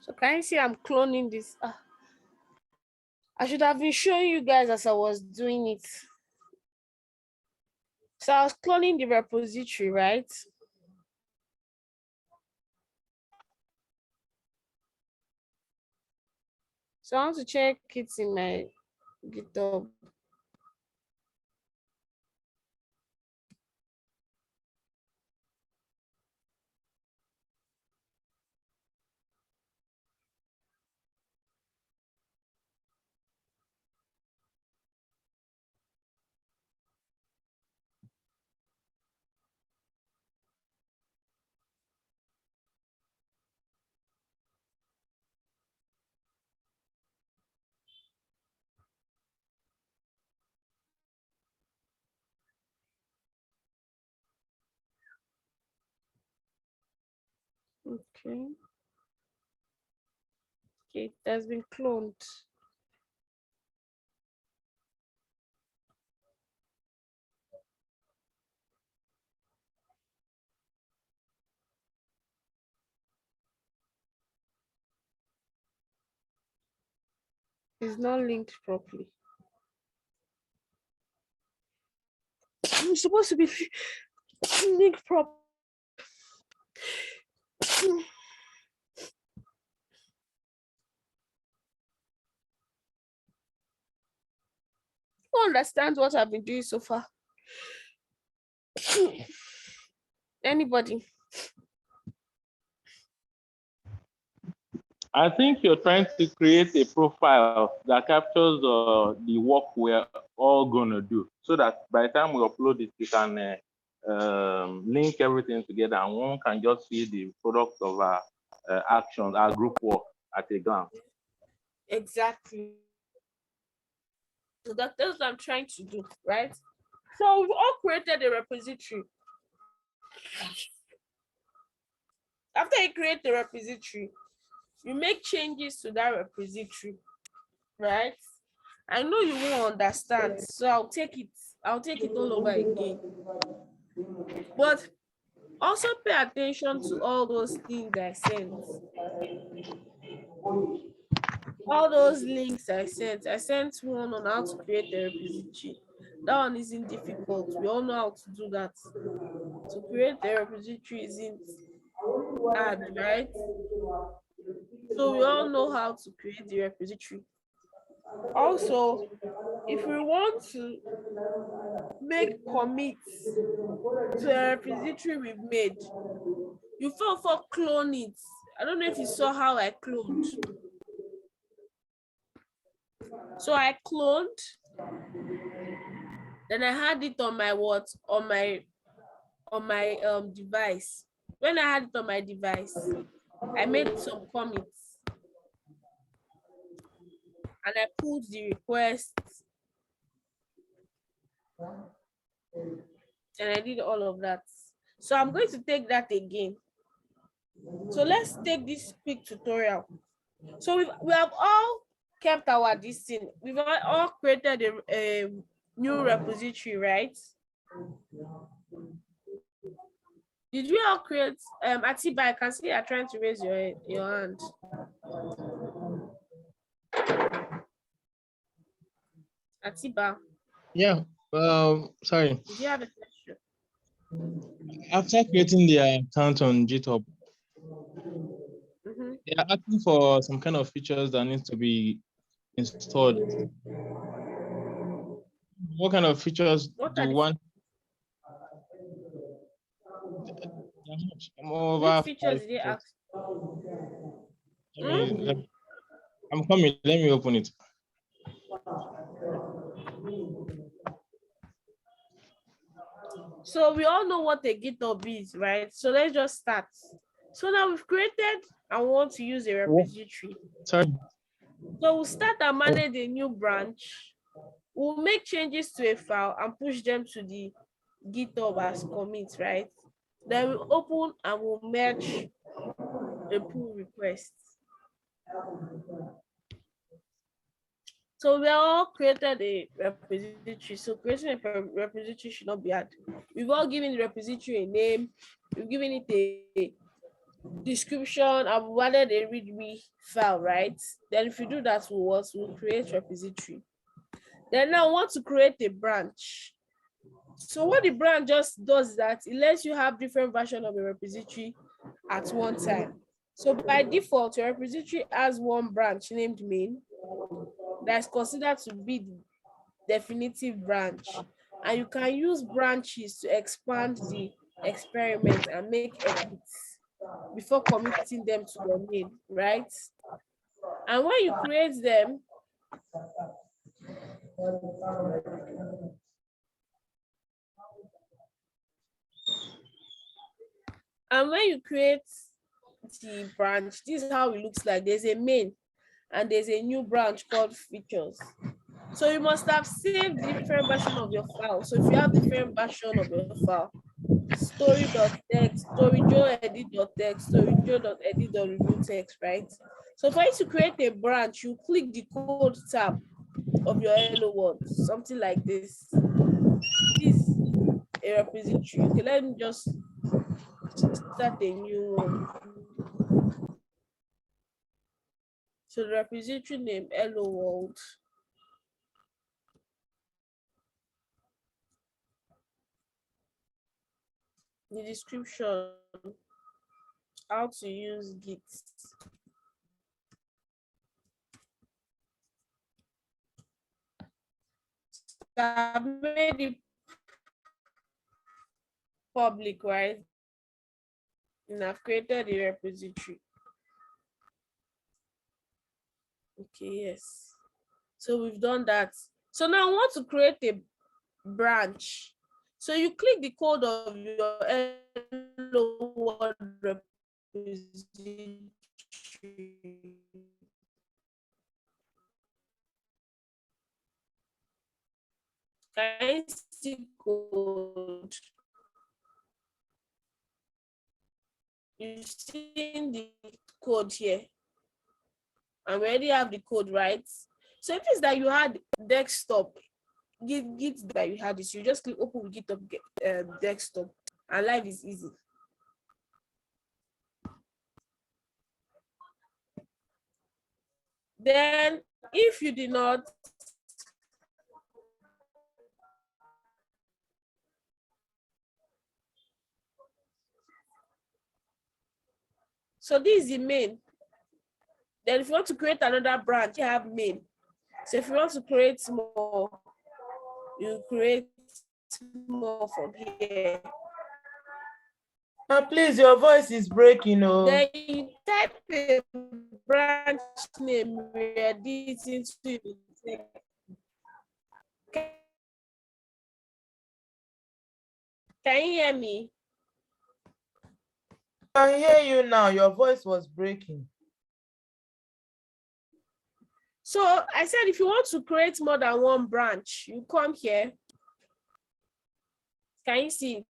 S1: So can you see I'm cloning this? I should have been showing you guys as I was doing it. So I was cloning the repository, right? So I want to check it in my GitHub. Okay. Okay, it has been cloned. It's not linked properly. It's supposed to be linked properly. Who understands what I've been doing so far? Anybody?
S9: I think you're trying to create a profile that captures the work we're all gonna do, so that by the time we upload it, you can link everything together, and one can just see the product of our actions, our group work at a glance.
S1: Exactly. So that's what I'm trying to do, right? So we've all created a repository. After you create the repository, you make changes to that repository, right? I know you won't understand, so I'll take it all over again. But also pay attention to all those things I sent. All those links I sent. I sent one on how to create a repository. That one isn't difficult. We all know how to do that. To create a repository isn't hard, right? So we all know how to create the repository. Also, if we want to make commits to a repository we've made, you for clone it. I don't know if you saw how I cloned. So I cloned, then I had it on my what? On my device. When I had it on my device, I made some commits. and I pulled the request, and I did all of that. So I'm going to take that again. So let's take this quick tutorial. So we have all kept our this thing. We've all created a new repository, right? Did we all create Atiba? I can see you're trying to raise your hand. Atiba,
S10: Yeah. Sorry.
S1: did you have a question?
S10: After creating the account on GitHub,
S1: Mhm.
S10: they are asking for some kind of features that needs to be installed. What kind of features
S1: What
S10: do
S1: are
S10: you
S1: the
S10: want? I'm over
S1: which features
S10: 5
S1: did they
S10: features.
S1: ask?
S10: I'm coming. Let me open it.
S1: So we all know what a GitHub is, right? So let's just start. So now we've created and we want to use a repository.
S10: Sorry.
S1: So we'll start and manage a new branch. We'll make changes to a file and push them to the GitHub as commits, right? Then we'll open and we'll merge a pull request. So we all created a repository. So creating a repository should not be hard. We've all given the repository a name. We've given it a description. I've added a README file, right? Then if you do that, we'll create repository. Then now I want to create a branch. So what the branch just does is that it lets you have different versions of a repository at one time. So by default, your repository has one branch named main that's considered to be the definitive branch. And you can use branches to expand the experiment and make edits before committing them to your main, right? And when you create them, the branch, this is how it looks like. There's a main and there's a new branch called features. So you must have saved different version of your file. So if you have different version of your file, story.txt, storyjoe.edit.txt, storyjoe.edit.review.text, right? So for you to create a branch, you click the code tab of your hello world, something like this. This is a repository. Okay, let me just start a new one. So the repository name hello world. The description, how to use Git. I've made it public, right? And I've created a repository. Okay, yes. So we've done that. So now I want to create a branch. So you click the code of your hello world repository. Can you see code? You see the code here. And we already have the code, right? So if it's that you had desktop, Git that you had this, you just click open GitHub desktop, and life is easy. Then if you did not, so this is the main. Then if you want to create another branch, you have main. So if you want to create more, you create more from here.
S5: Please, your voice is breaking. Oh.
S1: Then you type a branch name where this into. Can you hear me?
S5: I hear you now. Your voice was breaking.
S1: So I said, if you want to create more than one branch, you come here. Can you see?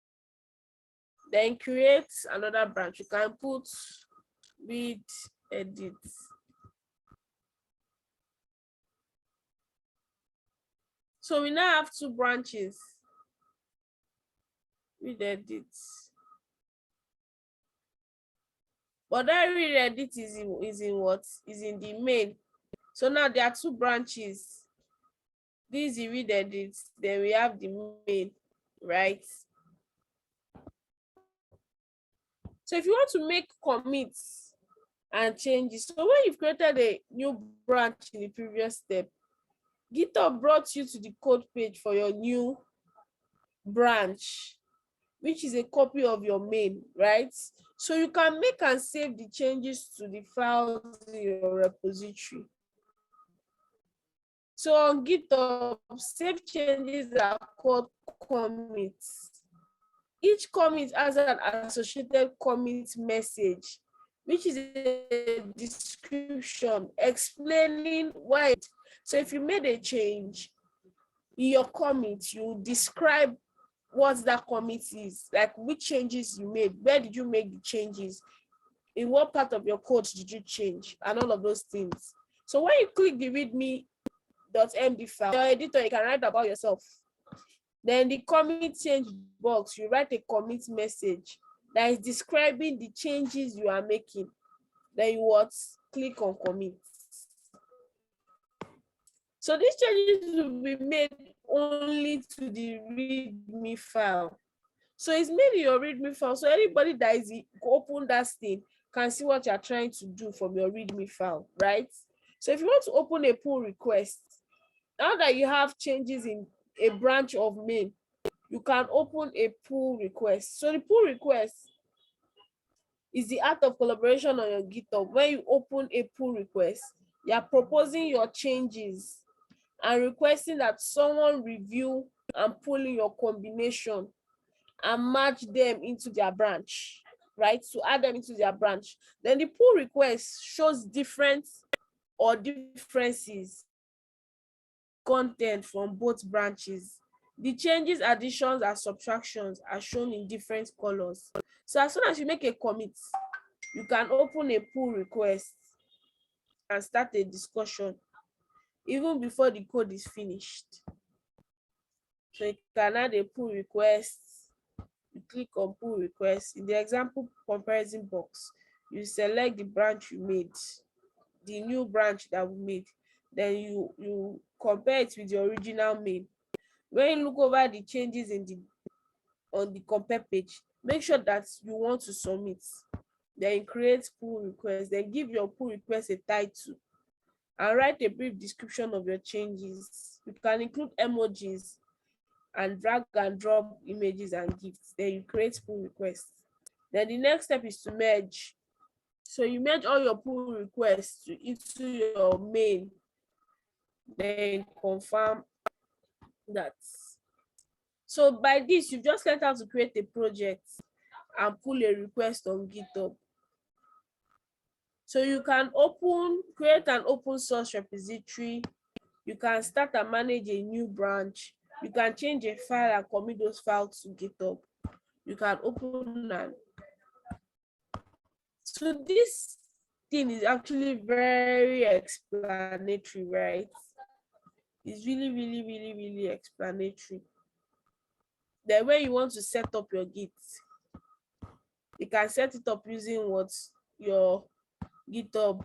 S1: Then create another branch. You can put read edit. So we now have two branches. Read edit. But that read edit is in what? Is in the main. So now there are two branches. This is read edit. Then we have the main, right? So if you want to make commits and changes, so when you've created a new branch in the previous step, Github brought you to the code page for your new branch, which is a copy of your main, right? So you can make and save the changes to the files in your repository. So on GitHub, save changes are called commits. Each commit has an associated commit message, which is a description explaining why. So if you made a change in your commit, you describe what that commit is, like which changes you made, where did you make the changes, in what part of your code did you change, and all of those things. So when you click the readme.md file, your editor, you can write about yourself. Then the commit change box, you write a commit message that is describing the changes you are making. Then you click on commit. So these changes will be made only to the readme file. So it's made in your readme file. So anybody that is open that thing can see what you're trying to do from your readme file, right? So if you want to open a pull request, now that you have changes in a branch of main, you can open a pull request. So the pull request is the act of collaboration on your GitHub. When you open a pull request, you are proposing your changes and requesting that someone review and pull in your combination and match them into their branch, right? To add them into their branch. Then the pull request shows differences content from both branches. The changes, additions, and subtractions are shown in different colors. So as soon as you make a commit, you can open a pull request and start a discussion even before the code is finished. So you can add a pull request. You click on pull request. In the example comparison box, you select the branch you made, the new branch that we made. Then you compare it with the original main. When you look over the changes on the compare page, make sure that you want to submit. Then create pull request. Then give your pull request a title and write a brief description of your changes. You can include emojis and drag and drop images and gifts. Then you create pull request. Then the next step is to merge. So you merge all your pull requests into your main. Then confirm that. So by this, you've just learned how to create a project and pull a request on GitHub. So you can create an open source repository. You can start and manage a new branch. You can change a file and commit those files to GitHub. You can open and so this thing is actually very explanatory, right? It's really explanatory. Then when you want to set up your Git, you can set it up using your GitHub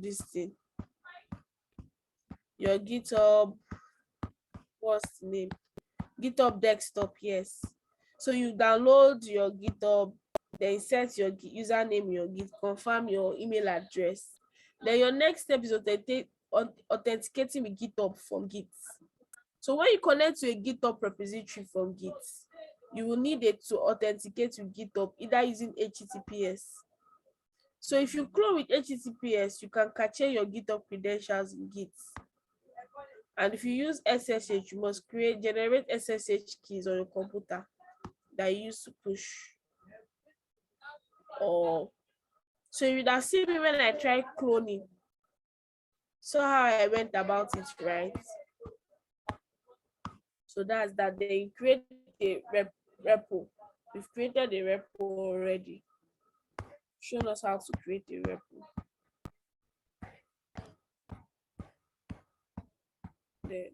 S1: this thing. Your GitHub, what's the name? GitHub desktop, yes. So you download your GitHub, then set your username, your Git, confirm your email address. Then your next step is authenticating with GitHub from Git. So when you connect to a GitHub repository from Git, you will need it to authenticate with GitHub, either using HTTPS. So if you clone with HTTPS, you can cache your GitHub credentials in Git. And if you use SSH, you must generate SSH keys on your computer that you use to push. So you would have seen me when I tried cloning. So how I went about it, right? So that's that. They create a repo. We've created a repo already. Shown us how to create a repo. Then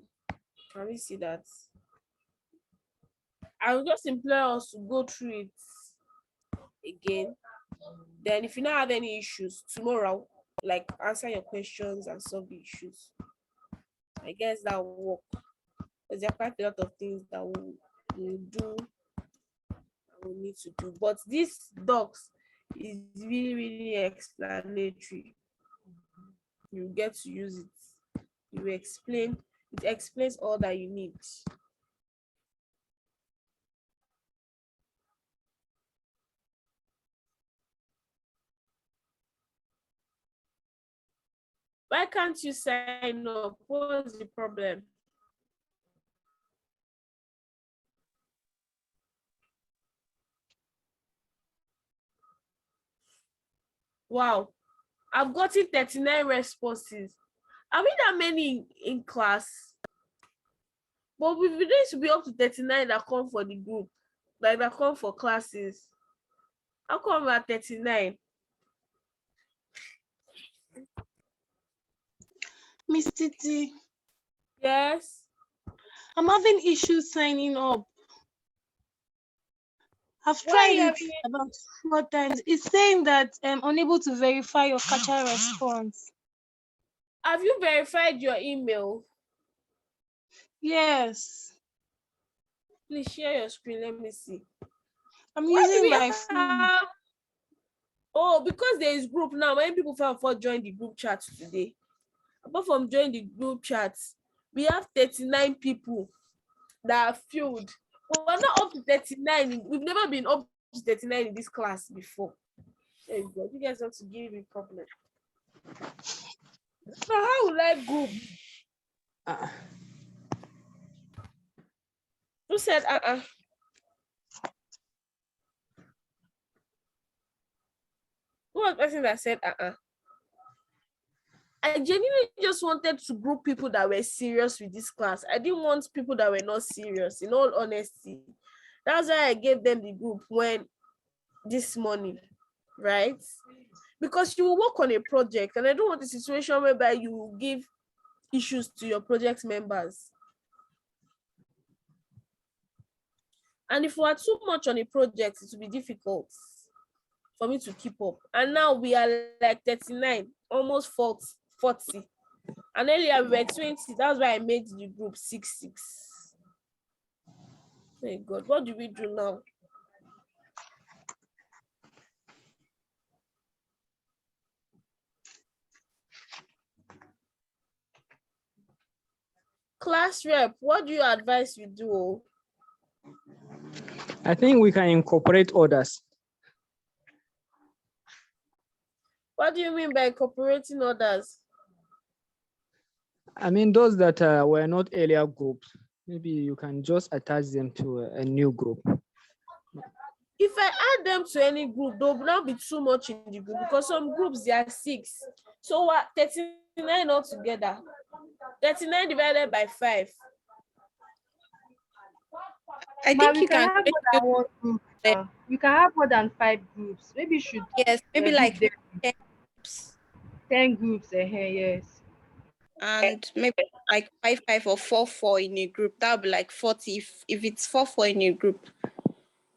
S1: can we see that? I will just implore us to go through it again. Then if you don't have any issues tomorrow, like answer your questions and solve the issues. I guess that will work. Because there are quite a lot of things that we'll do and we need to do. But this docs is really, really explanatory. You get to use it. You explain, it explains all that you need. Why can't you sign up? What's the problem? Wow, I've gotten 39 responses. Are we that many in class? But we need to be up to 39 that come for the group, like that come for classes. How come we're 39?
S11: Miss Titi,
S1: Yes.
S11: I'm having issues signing up. I've
S1: Why
S11: tried
S1: are you
S11: it
S1: having
S11: about 4 times. It's saying that I'm unable to verify your captcha response.
S1: Have you verified your email?
S11: Yes.
S1: Please share your screen. Let me see.
S11: I'm
S1: Why do
S11: using
S1: we
S11: my phone.
S1: have? Oh, because there is group now. Many people fell for join the group chat today. Apart from join the group chat, we have 39 people that are filled. We're not up to 39. We've never been up to 39 in this class before. There you go. You guys want to give me problem. So how will I group? Who said Who was the person that said I genuinely just wanted to group people that were serious with this class. I didn't want people that were not serious, in all honesty. That's why I gave them the group when this morning, right? Because you will work on a project, and I don't want a situation whereby you will give issues to your project members. And if we are too much on a project, it will be difficult for me to keep up. And now we are like 39, almost 40. And earlier we were 20. That's why I made the group 6. Thank God. What do we do now? Class rep, what do you advise we do?
S12: I think we can incorporate others.
S1: What do you mean by incorporating others?
S12: I mean, those that were not earlier groups, maybe you can just attach them to a new group.
S1: If I add them to any group, there will not be too much in the group because some groups they are 6. So what? 39 altogether. 39 divided by 5.
S3: I think you can have more than one group. You can have more than 5 groups. Maybe you should
S2: Maybe like 10
S3: groups. 10 groups, yes.
S2: And maybe like 5 or 4 in a group. That would be like 40 if it's 4 in a group.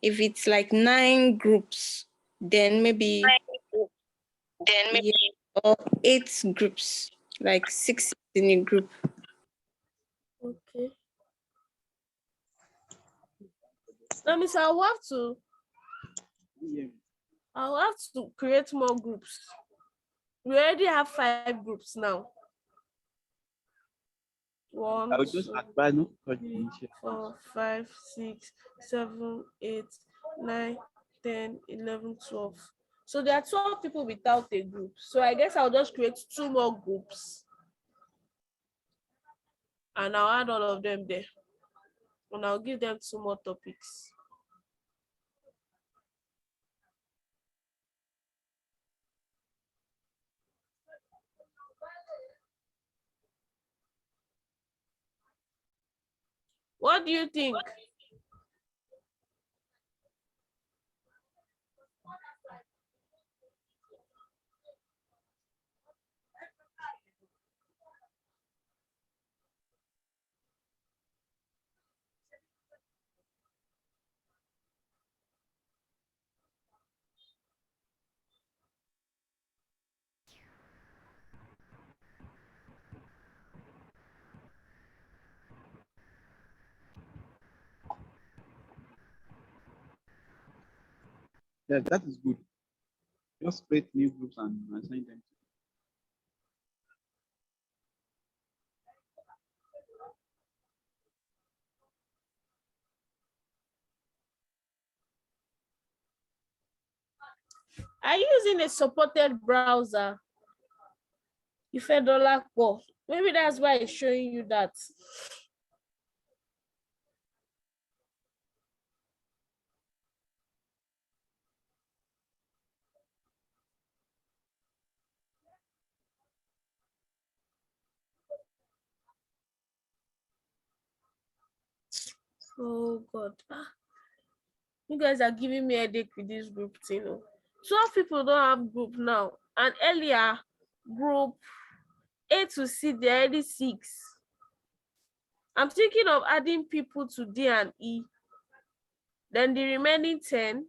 S2: If it's like 9 groups, then maybe or 8 groups, like 6 in a group.
S1: Okay. That means I'll have to create more groups. We already have 5 groups now. 1, 2, 3, 4, 5, 6, 7, 8, 9, 10, 11, 12. So there are 12 people without a group. So I guess I'll just create 2 more groups. And I'll add all of them there. And I'll give them 2 more topics. What do you think?
S13: Yeah, that is good. Just create new groups and assign them.
S1: Are you using a supported browser? You fed $1. Maybe that's why it's showing you that. Oh God. You guys are giving me a headache with this group thing. 12 people don't have group now. And earlier, group A to C, they're already 6. I'm thinking of adding people to D and E. Then the remaining 10,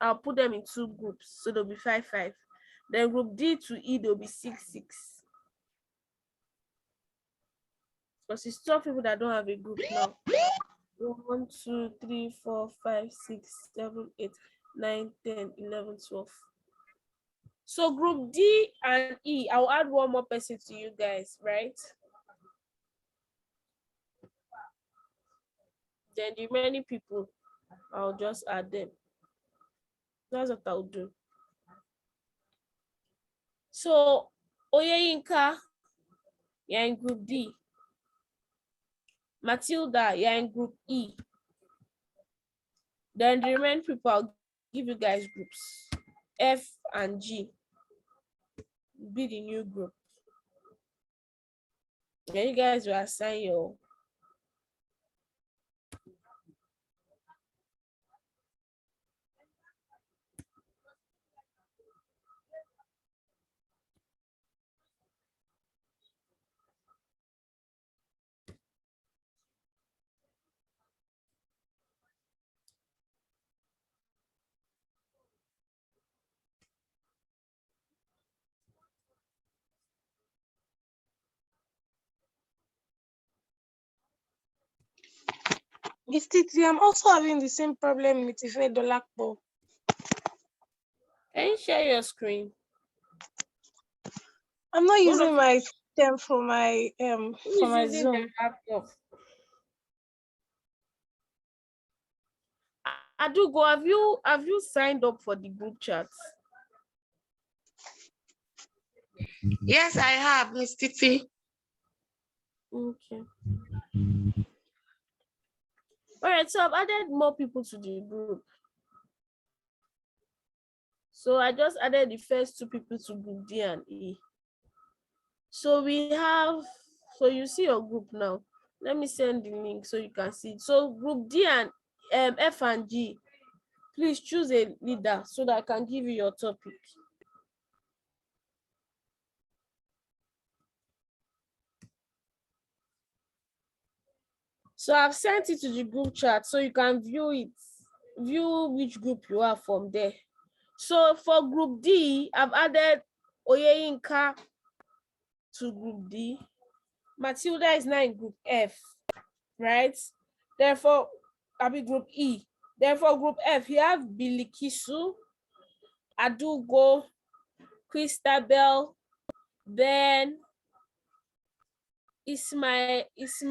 S1: I'll put them in 2 groups. So there'll be 5. Then group D to E, there'll be 6. Because it's 12 people that don't have a group now. 1, 2, 3, 4, 5, 6, 7, 8, 9, 10, 11, 12. So group D and E, I'll add one more person to you guys, right? Then the remaining people, I'll just add them. That's what I'll do. So Oyeyinka, you're in group D. Matilda, you're in group E. Then the remaining people, I'll give you guys groups. F and G. Be the new group. Then you guys will assign your
S11: I'm also having the same problem with Ife Dolakbo.
S1: Can you share your screen?
S11: I'm not using my system for my
S1: Zoom. Laptop. Adugo, have you signed up for the group chats?
S8: Yes, I have, Miss Titi.
S1: Okay. All right, so I've added more people to the group. So I just added the first 2 people to group D and E. So we have, so you see your group now. Let me send the link so you can see it. So group D and F and G, please choose a leader so that I can give you your topic. So I've sent it to the group chat so you can view it, view which group you are from there. So for group D, I've added Oyeyinka to group D. Matilda is now in group F, right? Therefore, I'll be group E. Therefore, group F, you have Bilikisu, Adugo, Christabel, then Ismaili, yes,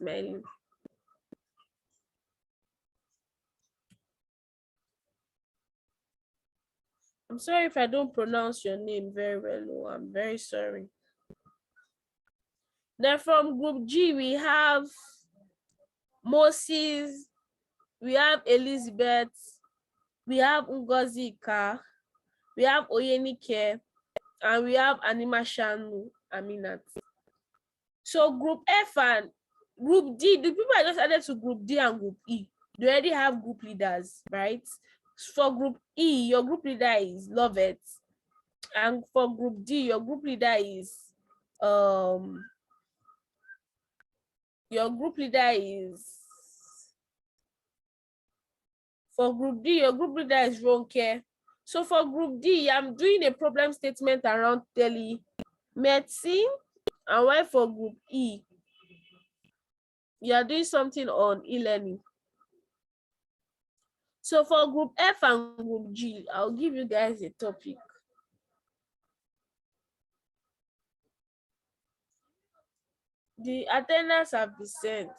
S1: Ismaili. I'm sorry if I don't pronounce your name very well. I'm very sorry. Then from group G, we have Moses, we have Elizabeth, we have Ngozika, we have Oyenike, and we have Animashanu. Aminat. So group F and group D, the people I just added to group D and group E, they already have group leaders, right? For group E, your group leader is Lovett. And for group D, your group leader is your group leader is for group D, your group leader is Ronke. So for group D, I'm doing a problem statement around telemedicine. And while for group E, you are doing something on e-learning. So for group F and group G, I'll give you guys a topic. The attendance have been sent.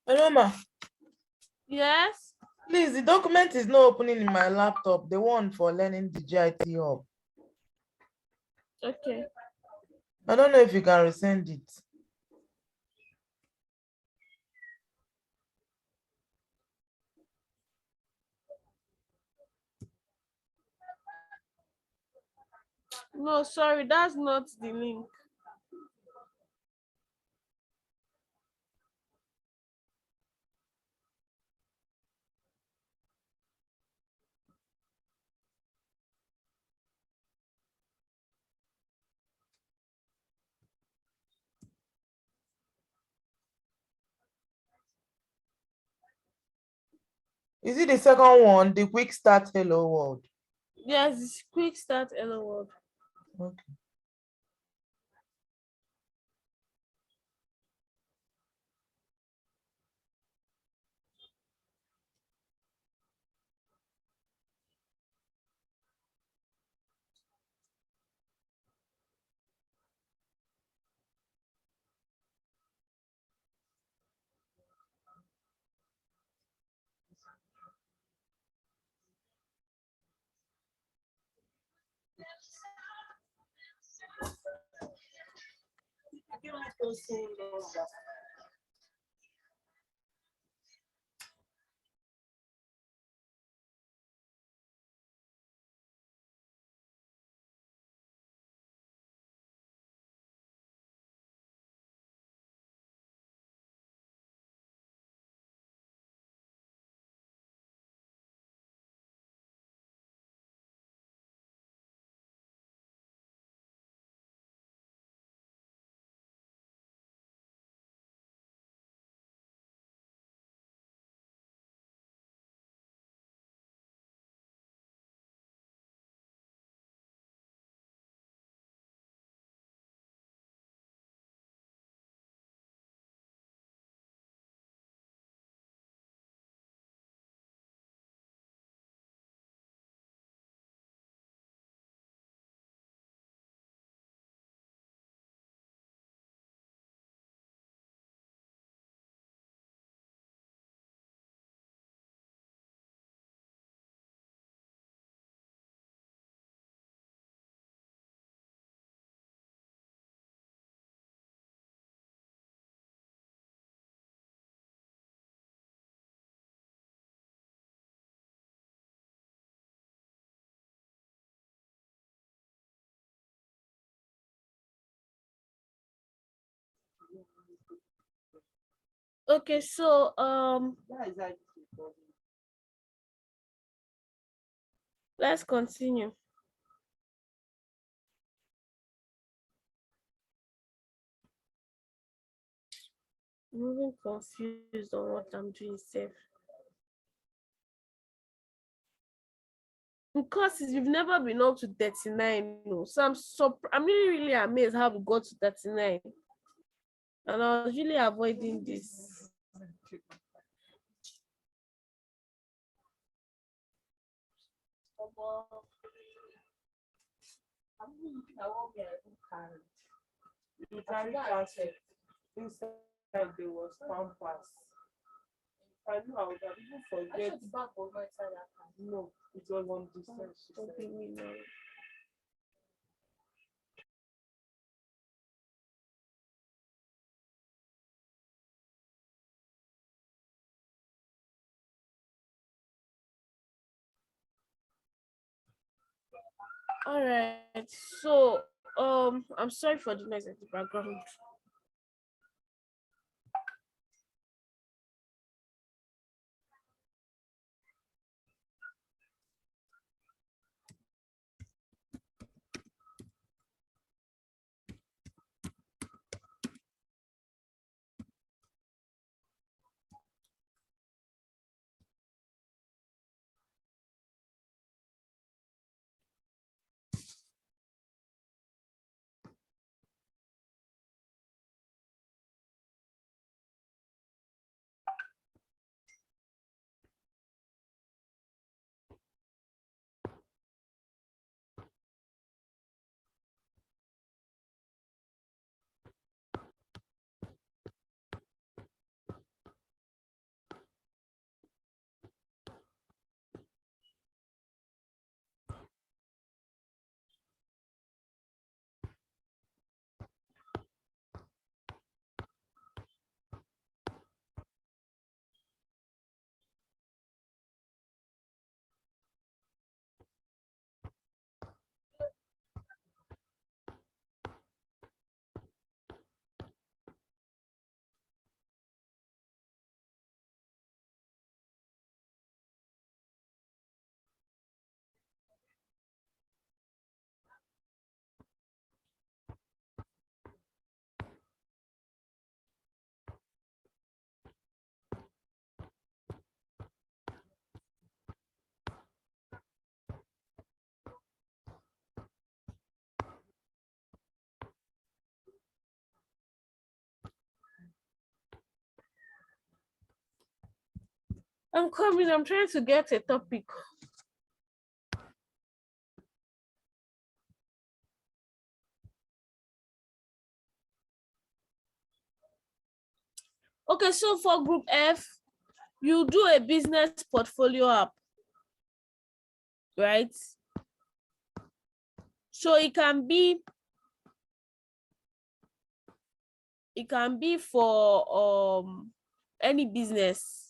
S5: Hello, ma.
S1: Yes.
S5: Please, the document is not opening in my laptop. The one for learning the GIT hub.
S1: Okay.
S5: I don't know if you can resend it.
S1: No, sorry, that's not the link.
S5: Is it the second one, the quick start hello world?
S1: Yes, it's quick start hello world.
S5: Okay.
S1: Okay, so let's continue. I'm even confused on what I'm doing safe. Because we've never been up to 39, no. So I'm really amazed how we got to 39. And I was really avoiding this.
S5: You carry cassette. Inside there was pampas. I knew I would have even forget. The back was not inside that car. No, it was on the side.
S1: Don't give me no. All right. So I'm sorry for the noise at the background. I'm coming. I'm trying to get a topic. Okay, so for group F, you do a business portfolio app, right? So it can be for any business.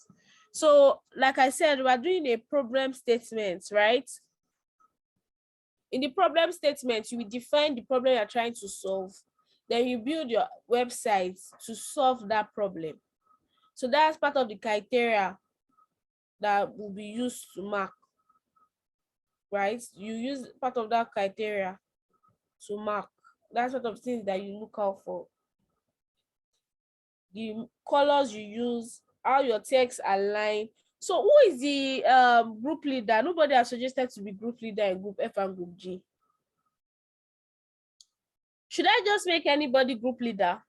S1: So like I said, we're doing a problem statement, right? In the problem statement, you will define the problem you're trying to solve. Then you build your website to solve that problem. So that's part of the criteria that will be used to mark, right? You use part of that criteria to mark. That's sort of things that you look out for. The colors you use, how your text align. So who is the group leader? Nobody has suggested to be group leader in group F and group G. Should I just make anybody group leader?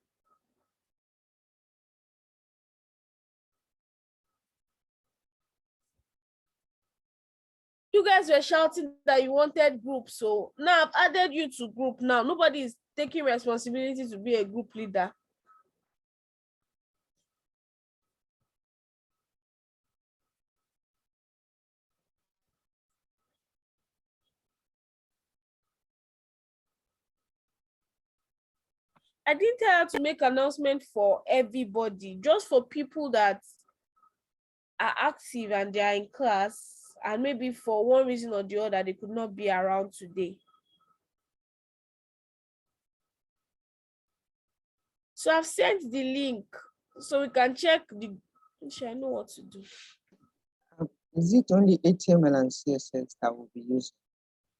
S1: You guys were shouting that you wanted group, so now I've added you to group. Now nobody is taking responsibility to be a group leader. I didn't tell her to make announcement for everybody, just for people that are active and they are in class, and maybe for one reason or the other they could not be around today. So I've sent the link so we can check the. I know what to do.
S8: Is it only HTML and CSS that will be used?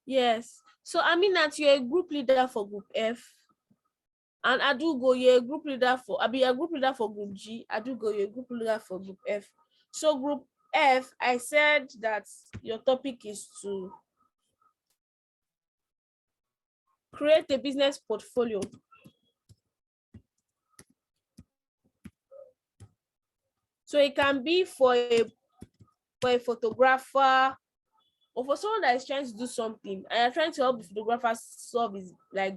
S1: Yes. So I mean that you're a group leader for group F. And Adugo, you're a group leader for, I'll be a group leader for group G. Adugo, you're a group leader for group F. So group F, I said that your topic is to create a business portfolio. So it can be for a photographer, or for someone that is trying to do something and you're trying to help the photographer solve his, like,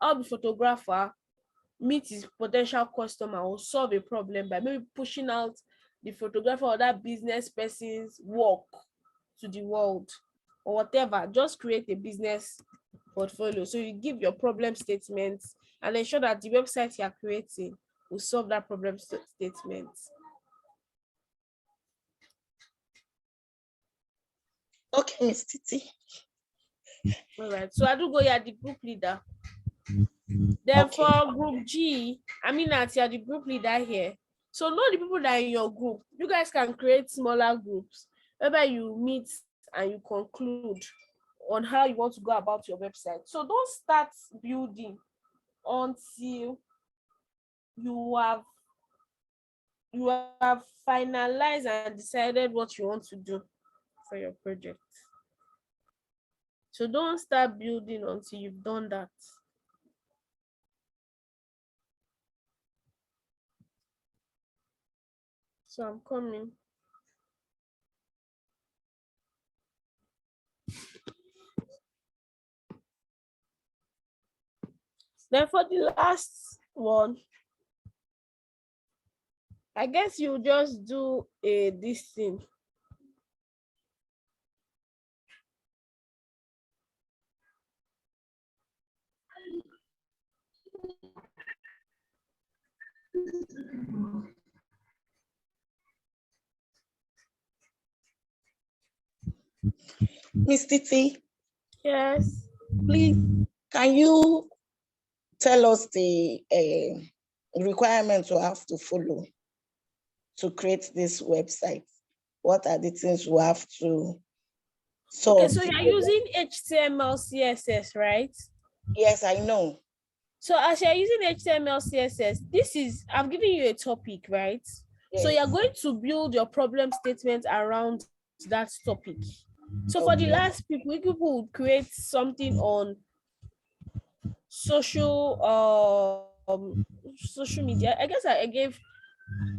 S1: help the photographer meet his potential customer or solve a problem by maybe pushing out the photographer or that business person's work to the world or whatever. Just create a business portfolio. So you give your problem statements and ensure that the website you're creating will solve that problem statement.
S14: Okay, Miss Titi.
S1: All right. So Adugo, you're the group leader. Then for group G, Aminat, you're the group leader here. So know the people that are in your group. You guys can create smaller groups whereby you meet and you conclude on how you want to go about your website. So don't start building until you have finalized and decided what you want to do for your project. So don't start building until you've done that. So I'm coming. Then for the last one, I guess you just do this thing.
S14: Miss Titi,
S1: Yes.
S14: please, can you tell us the requirements we have to follow to create this website? What are the things we have to solve?
S1: Okay, so you're using HTML, CSS, right?
S14: Yes, I know.
S1: So as you're using HTML, CSS, I'm giving you a topic, right? Yes. So you're going to build your problem statement around that topic. So for the last people would create something on social media. I guess I gave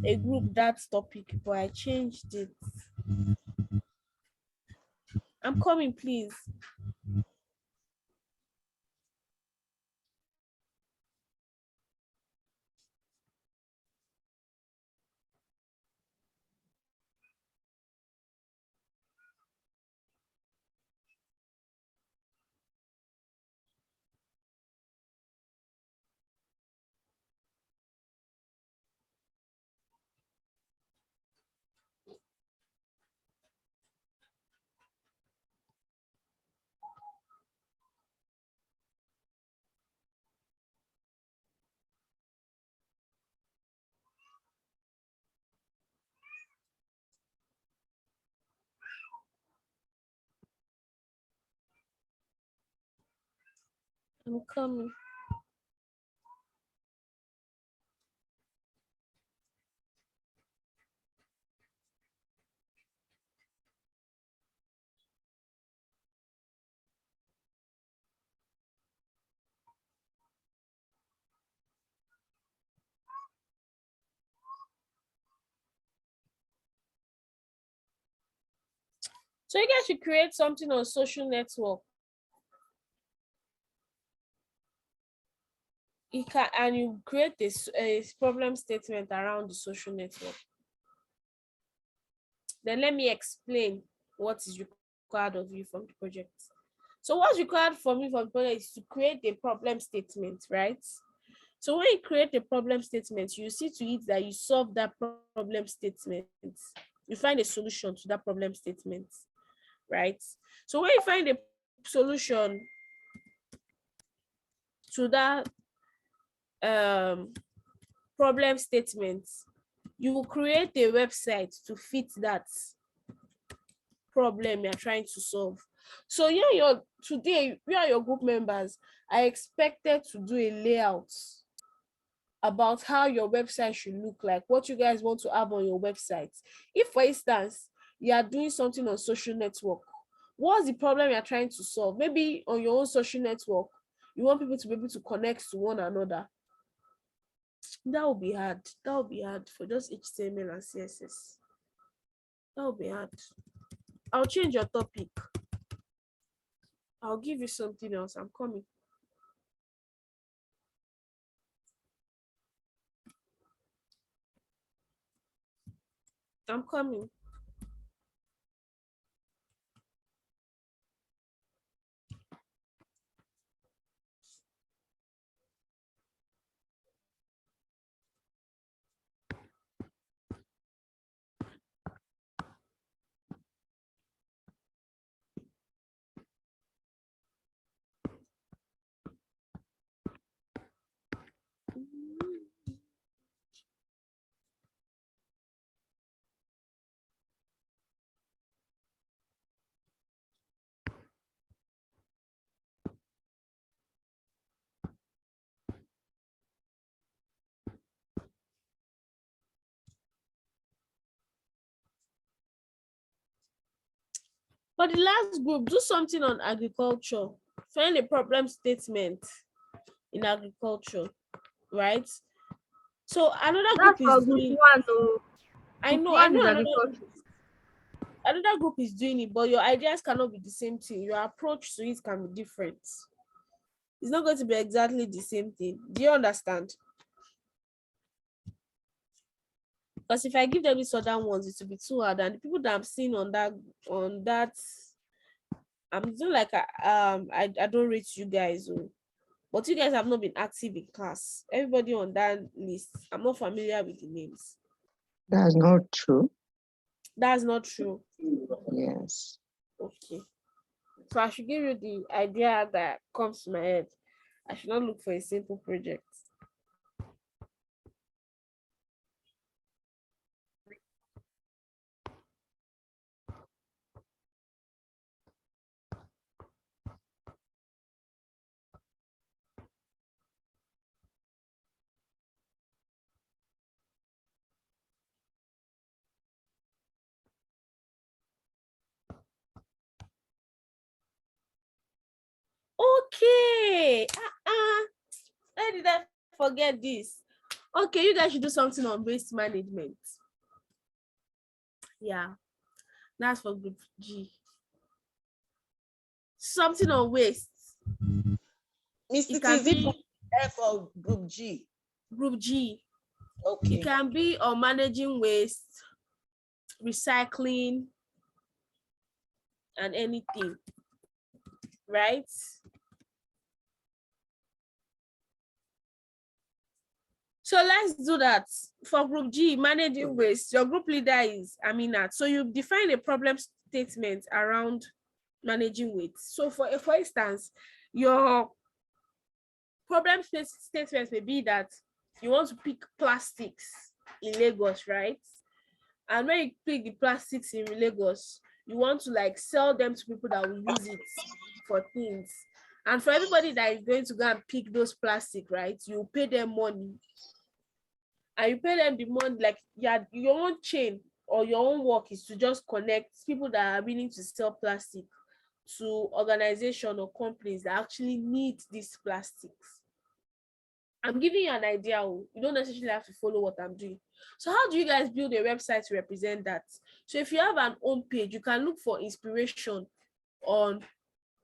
S1: a group that topic, but I changed it. I'm coming, please. I'm coming. So you guys should create something on social network. And you create a problem statement around the social network. Then let me explain what is required of you from the project. So what's required for me from the project is to create a problem statement, right? So when you create a problem statement, you see to it that you solve that problem statement. You find a solution to that problem statement, right? So when you find a solution to that problem statement, you will create a website to fit that problem you're trying to solve. So today, you and your group members are expected to do a layout about how your website should look like, what you guys want to have on your website. If, for instance, you are doing something on social network, what's the problem you're trying to solve? Maybe on your own social network, you want people to be able to connect to one another. That will be hard. That will be hard for just HTML and CSS. That will be hard. I'll change your topic. I'll give you something else. I'm coming. I'm coming. For the last group, do something on agriculture. Find a problem statement in agriculture, right? So another group
S3: That's
S1: is
S3: for group
S1: doing,
S3: one. Oh,
S1: I
S3: group
S1: know,
S3: one is
S1: another
S3: agriculture.
S1: group is doing it, but your ideas cannot be the same thing. Your approach to it can be different. It's not going to be exactly the same thing. Do you understand? Because if I give them these other ones, it will be too hard. And the people that I'm seeing on that, I'm doing like I don't rate you guys. Oh. But you guys have not been active in class. Everybody on that list, I'm not familiar with the names.
S8: That's not true.
S1: That's not true.
S8: Yes.
S1: Okay. So I should give you the idea that comes to my head. I should not look for a simple project. Okay. Why did I forget this? Okay, you guys should do something on waste management. Yeah, that's for group G. Something on waste.
S14: Mr.
S1: It can be
S14: for group G.
S1: Group G.
S14: Okay.
S1: It can be on managing waste, recycling, and anything, right? So let's do that. For group G, managing waste, your group leader is Aminat. So you define a problem statement around managing waste. So for instance, your problem statement may be that you want to pick plastics in Lagos, right? And when you pick the plastics in Lagos, you want to like sell them to people that will use it for things. And for everybody that is going to go and pick those plastic, right, you pay them money. And you pay them the money, like your own chain or your own work is to just connect people that are willing to sell plastic to organizations or companies that actually need these plastics. I'm giving you an idea. You don't necessarily have to follow what I'm doing. So how do you guys build a website to represent that? So if you have an home page, you can look for inspiration on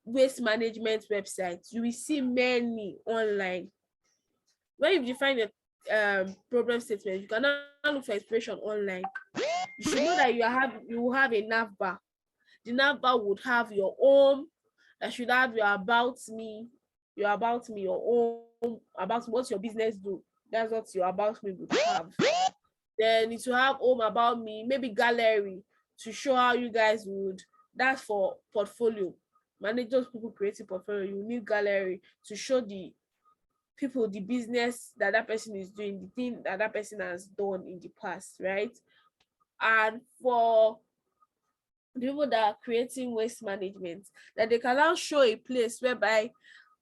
S1: waste management websites. You will see many online. When you define a problem statement, you can now look for inspiration online. You should know that you will have a nav bar. The nav bar would have your home, that should have your about me, your home, about what your business do. That's what your about me would have. Then it will have home, about me, maybe gallery to show how you guys would. That's for portfolio. Managers, people creating portfolio, you need gallery to show the people the business that that person is doing, the thing that that person has done in the past, right? And for the people that are creating waste management, that they can now show a place whereby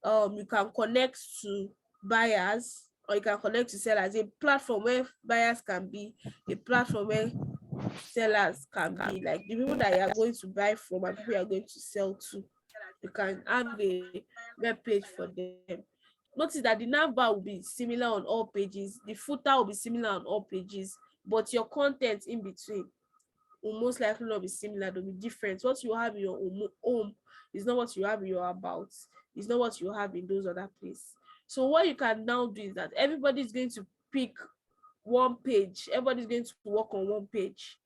S1: you can connect to buyers or you can connect to sellers, a platform where buyers can be, a platform where sellers can be, like the people that you are going to buy from and people you are going to sell to. You can have a web page for them. Notice that the nav bar will be similar on all pages, the footer will be similar on all pages, but your content in between will most likely not be similar, they'll be different. What you have in your home is not what you have in your about, it's not what you have in those other places. So what you can now do is that everybody's going to pick one page, everybody's going to work on one page,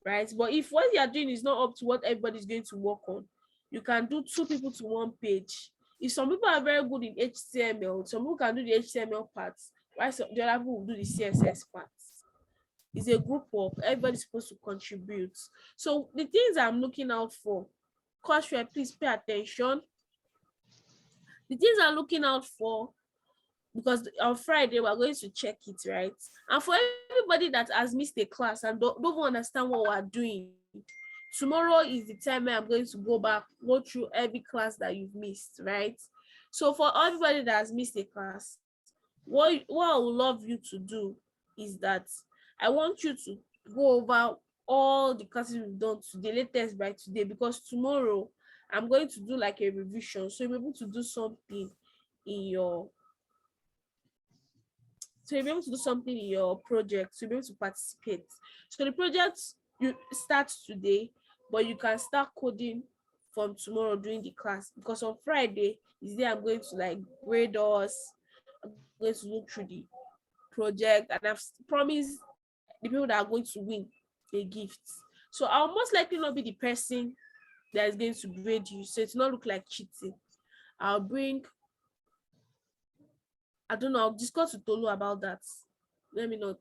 S1: right? But if what you are doing is not up to what everybody's going to work on, you can do 2 people to 1 page. If some people are very good in HTML, some people can do the HTML parts, while the other people will do the CSS parts. It's a group work, everybody's supposed to contribute. So the things I'm looking out for, Koshua, please pay attention. The things I'm looking out for, because on Friday we're going to check it, right? And for everybody that has missed a class and don't understand what we're doing, tomorrow is the time where I'm going to go through every class that you've missed, right? So for everybody that has missed a class, what I would love you to do is that I want you to go over all the classes we've done today, latest by today, because tomorrow I'm going to do like a revision. So you'll be able to do something in your project, so you'll be able to participate. So the project you start today, but you can start coding from tomorrow during the class, because on Friday is there I'm going to like grade us, I'm going to look through the project, and I've promised the people that are going to win a gift. So I'll most likely not be the person that is going to grade you, so it's not look like cheating. I'll bring, I don't know, I'll discuss with Tolu about that. Let me not,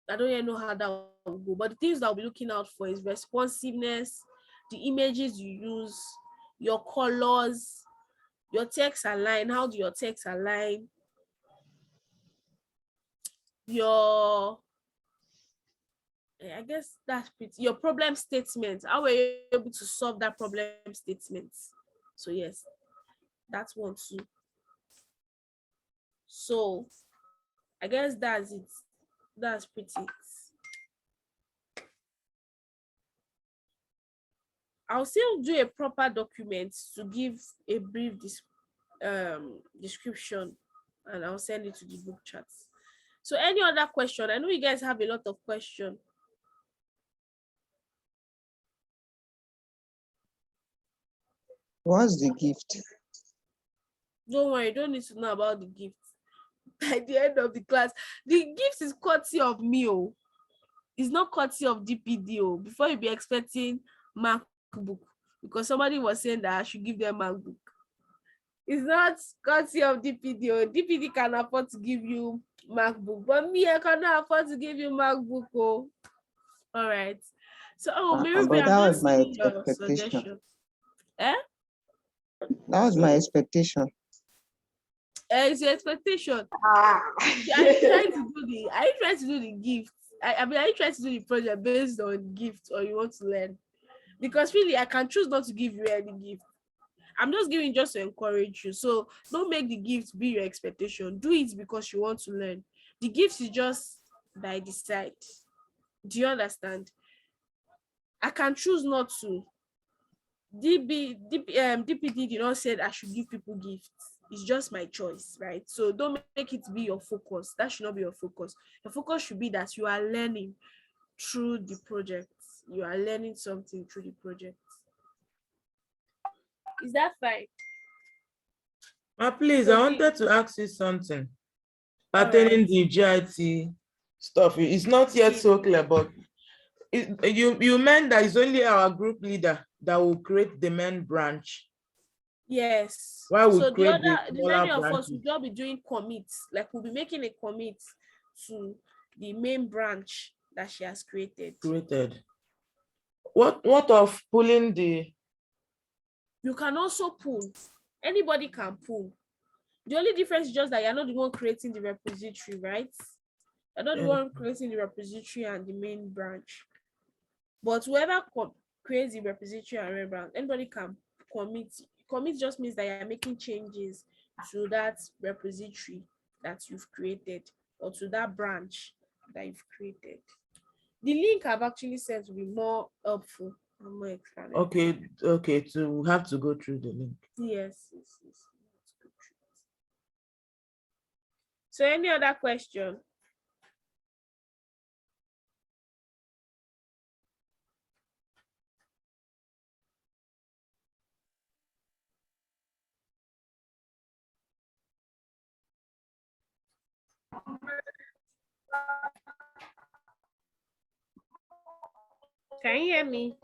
S1: I don't even know how that will go, but the things that I'll be looking out for is responsiveness, the images you use, your colors, your text align, how do your text align, your, I guess that's pretty, your problem statement, how were you able to solve that problem statement? So yes, that's one too. So I guess that's it. That's pretty it. I'll still do a proper document to give a brief description, and I'll send it to the group chat. So any other question? I know you guys have a lot of questions.
S8: What's the gift?
S1: Don't worry, you don't need to know about the gift. By the end of the class, the gift is courtesy of me. Oh, it's not courtesy of DPD. Oh, before you be expecting MacBook, because somebody was saying that I should give them MacBook. It's not courtesy of DPD. Oh, DPD can afford to give you MacBook, but me, I cannot afford to give you MacBook. Oh, all right. So, maybe
S8: But
S1: I'm
S8: that
S1: not
S8: was my
S1: seeing your
S8: expectation.
S1: suggestion. Eh?
S8: That was my expectation.
S1: It's your expectation. Are you trying to do the gift? I mean, are you trying to do the project based on gift, or you want to learn? Because really, I can choose not to give you any gift. I'm just giving just to encourage you. So don't make the gift be your expectation. Do it because you want to learn. The gift is just by the side. Do you understand? I can choose not to. DPD did not say I should give people gifts. It's just my choice, right? So don't make it be your focus. That should not be your focus. Your focus should be that you are learning through the project. You are learning something through the project. Is that fine?
S15: Please, I wanted to ask you something pertaining the GIT stuff. It's not yet so clear, but you meant that it's only our group leader that will create the main branch.
S1: Yes.
S15: Why we
S1: So
S15: create
S1: the many of us
S15: branches?
S1: will just be doing commits. Like we'll be making a commit to the main branch that she has created.
S15: What of pulling the?
S1: You can also pull. Anybody can pull. The only difference is just that you're not the one creating the repository, right? You're not the one creating the repository and the main branch. But whoever creates the repository and main branch, anybody can commit. Commit just means that you're making changes to that repository that you've created, or to that branch that you've created. The link I've actually sent will be more helpful and more explanatory.
S15: Okay, to have to go through the link.
S1: Yes. So any other question? Can you hear me?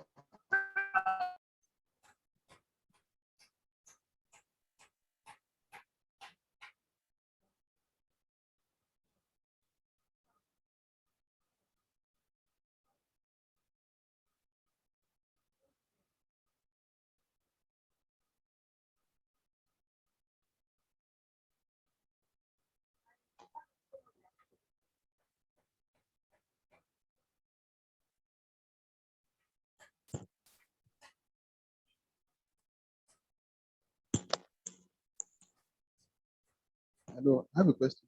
S13: Hello, I have a question.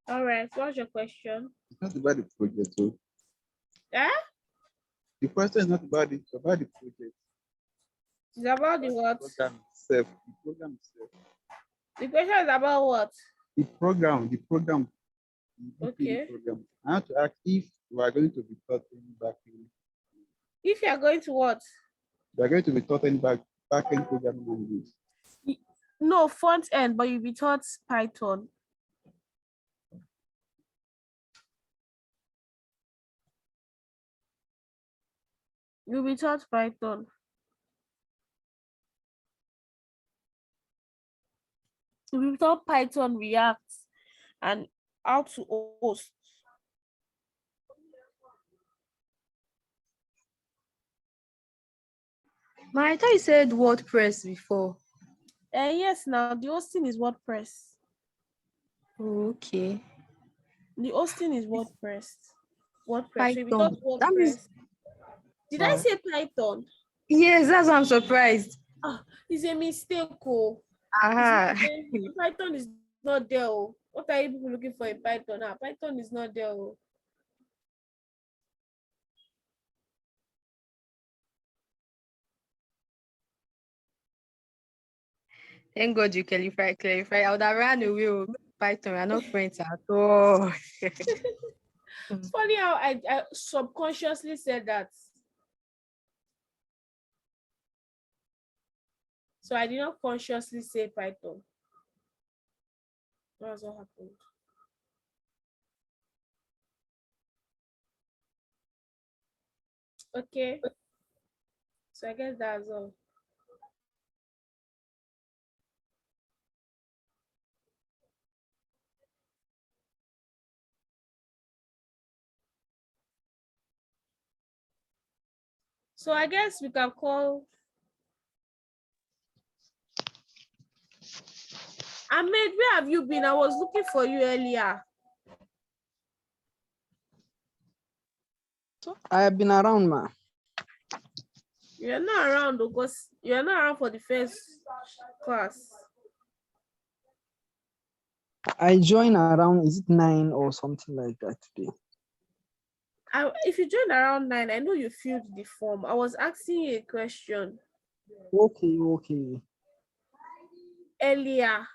S1: All right, what's your question?
S13: It's not about the project, so
S1: Eh?
S13: The question is not about it, it's about the project.
S1: It's about the what?
S13: Program itself. The program itself.
S1: The question is about what?
S13: The program.
S1: Okay.
S13: Program. I have to ask if we are going to be taught any backend.
S1: If you are going to what?
S13: We are going to be taught any backend programming language.
S1: No, front end, but you'll be taught Python. You'll be taught Python. You'll be taught Python, React, and how to host.
S16: I thought you said WordPress before.
S1: Yes, now the hosting is WordPress.
S16: Okay.
S1: The hosting is WordPress. WordPress. So if you
S16: Python.
S1: thought WordPress.
S16: That means...
S1: Did I say Python?
S16: Yes, that's why I'm surprised.
S1: It's a mistake. Oh. Python is not there. Oh. What are you people looking for in Python? Python is not there. Oh.
S16: Thank God you clarify. I would have ran away with Python. We're not friends at all.
S1: It's funny how I subconsciously said that. So I did not consciously say Python. That's what happened. Okay. So I guess that's all. So I guess we can call Ahmed, where have you been? I was looking for you earlier.
S12: I have been around, ma.
S1: You're not around because you're not around for the first class.
S12: I joined around, is it 9 or something like that today?
S1: If you joined around 9, I know you filled the form. I was asking you a question.
S12: Okay.
S1: Earlier.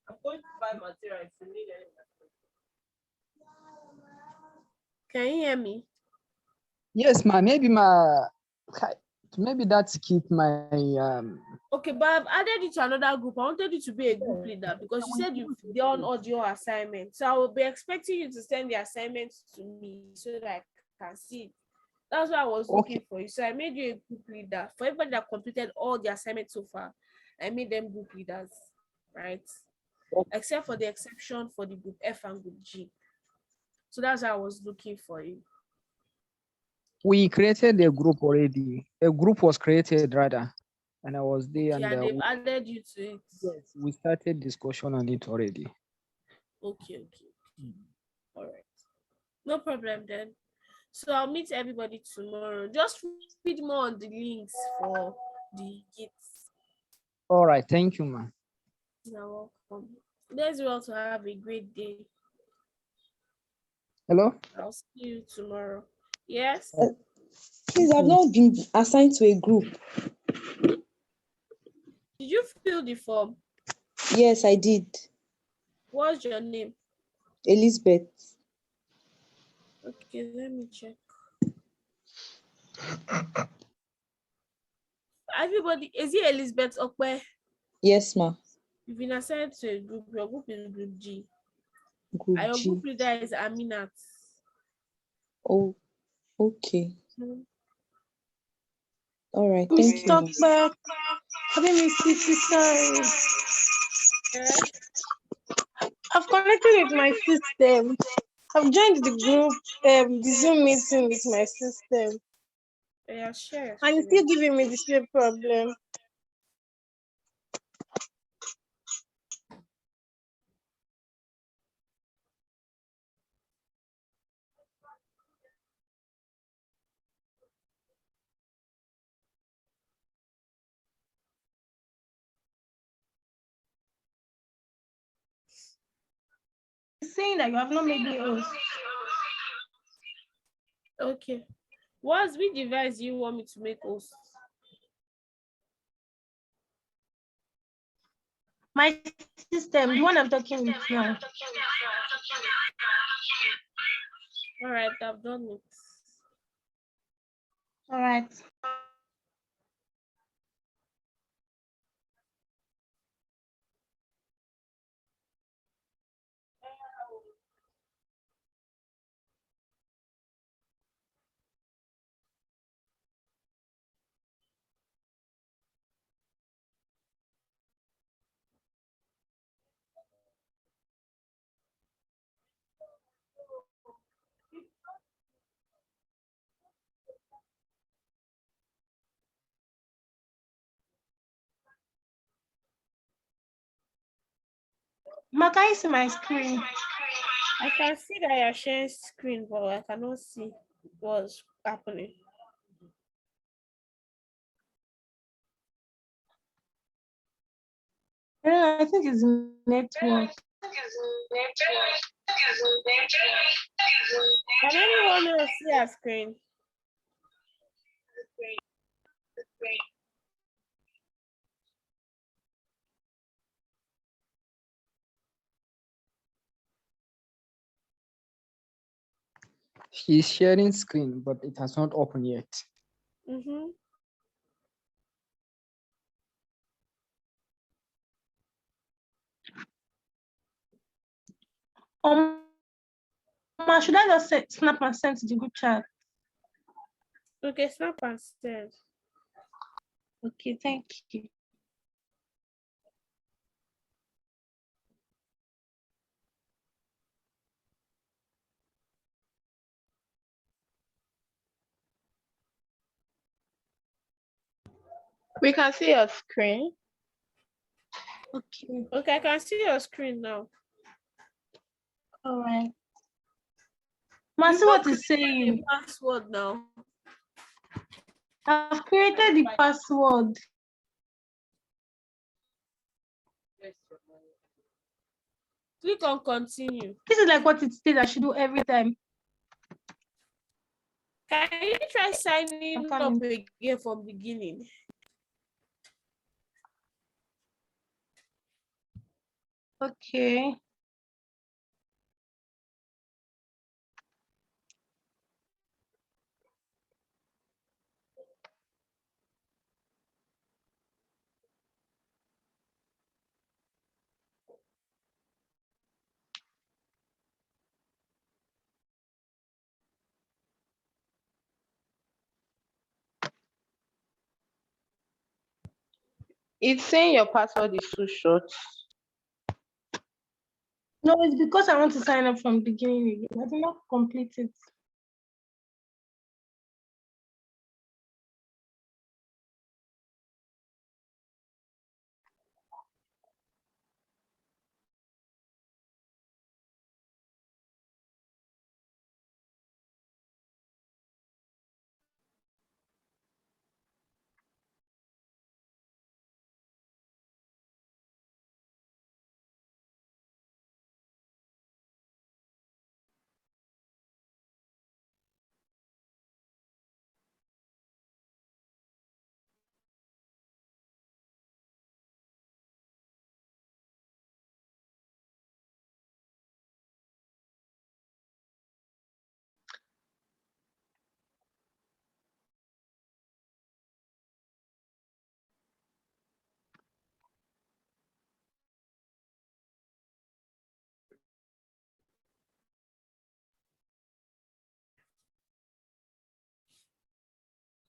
S5: I'm going to buy material if you need any.
S1: Can you hear me?
S12: Yes, ma. Maybe that's keep my
S1: Okay, but I've added you to another group. I wanted you to be a group leader because you said you've done all your assignments. So I will be expecting you to send the assignments to me so that I can see it. That's why I was looking for you. So I made you a group leader. For everybody that completed all the assignments so far, I made them group leaders, right? Except for the exception for the group F and group G. So that's why I was looking for you.
S12: We created a group already. A group was created rather, and I was there.
S1: Okay, and they've added you to it.
S12: Yes, we started discussion on it already.
S1: Okay. All right. No problem then. So I'll meet everybody tomorrow. Just read more on the links for the Gitz.
S12: All right, thank you, ma.
S1: You're welcome. Let's well to have a great day.
S12: Hello?
S1: I'll see you tomorrow. Yes?
S17: Please, I've not been assigned to a group.
S1: Did you fill the form?
S17: Yes, I did.
S1: What's your name?
S17: Elizabeth.
S1: Okay, let me check. Everybody, is it Elizabeth Okwe?
S17: Yes, ma.
S1: You've been assigned to a group. Your group is group G.
S17: Group
S1: Your
S17: G.
S1: group leader is Aminat.
S17: Oh, okay. All right,
S11: Miss
S17: thank you.
S11: Talkback. Having Miss City, sorry. I've connected with my system. I've joined the group, the Zoom meeting with my system.
S1: Yeah, sure.
S11: And it's still giving me the same problem. It's saying that you have not made me host.
S1: Okay. Which device do you want me to make host?
S11: My system, the one I'm talking with now.
S1: All right, I've done it.
S11: All right. Ma, can you see my screen?
S1: I can see that you're sharing screen, but I cannot see what's happening.
S11: Yeah, I think it's network.
S1: Can anyone else see our screen?
S12: She's sharing screen, but it has not opened yet.
S1: Mm-hmm.
S11: Ma, should I just snap and send to the group chat?
S1: Okay, snap and send.
S11: Okay, thank you.
S2: We can see your screen.
S11: Okay.
S1: Okay, I can see your screen now.
S11: All right. Ma, see what it's saying.
S1: The password now.
S11: I've created the password.
S1: Click on continue.
S11: This is like what it says I should do every time.
S1: Can you try signing up
S11: coming.
S1: again from beginning?
S11: Okay.
S2: It's saying your password is too short.
S11: No, it's because I want to sign up from beginning again. I did not complete it.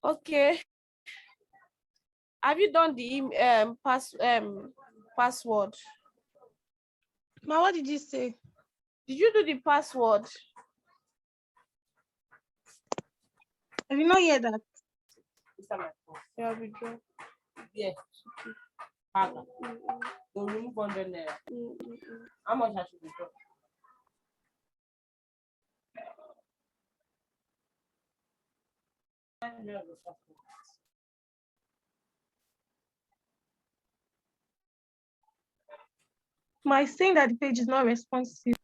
S1: Okay. Have you done the password?
S11: Ma, what did you say?
S1: Did you do the password?
S11: I did not hear that.
S1: Yeah, withdraw.
S5: Yes. So remove 100 naira. How much I should withdraw?
S11: My saying that the page is not responsive.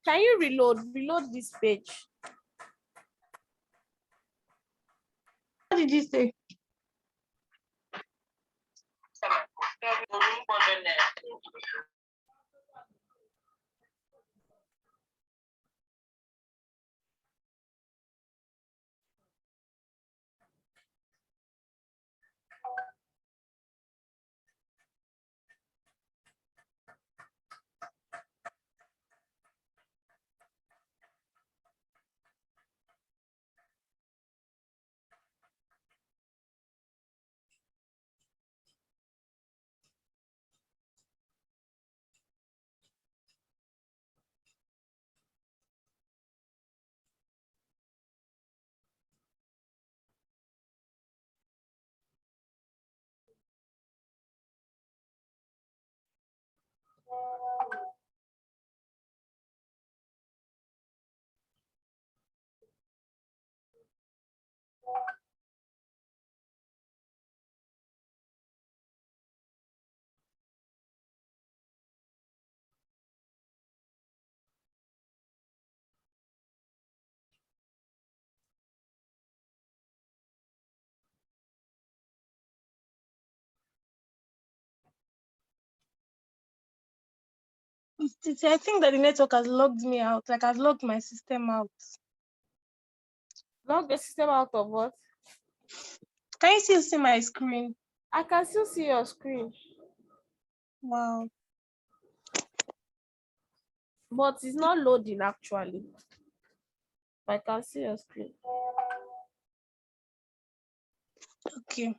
S1: Can you reload this page?
S11: did you say? I think that the network has logged me out. Like I've logged my system out.
S1: Log the system out of what?
S11: Can you still see my screen?
S1: I can still see your screen.
S11: Wow.
S1: But it's not loading actually. I can see your screen.
S11: Okay.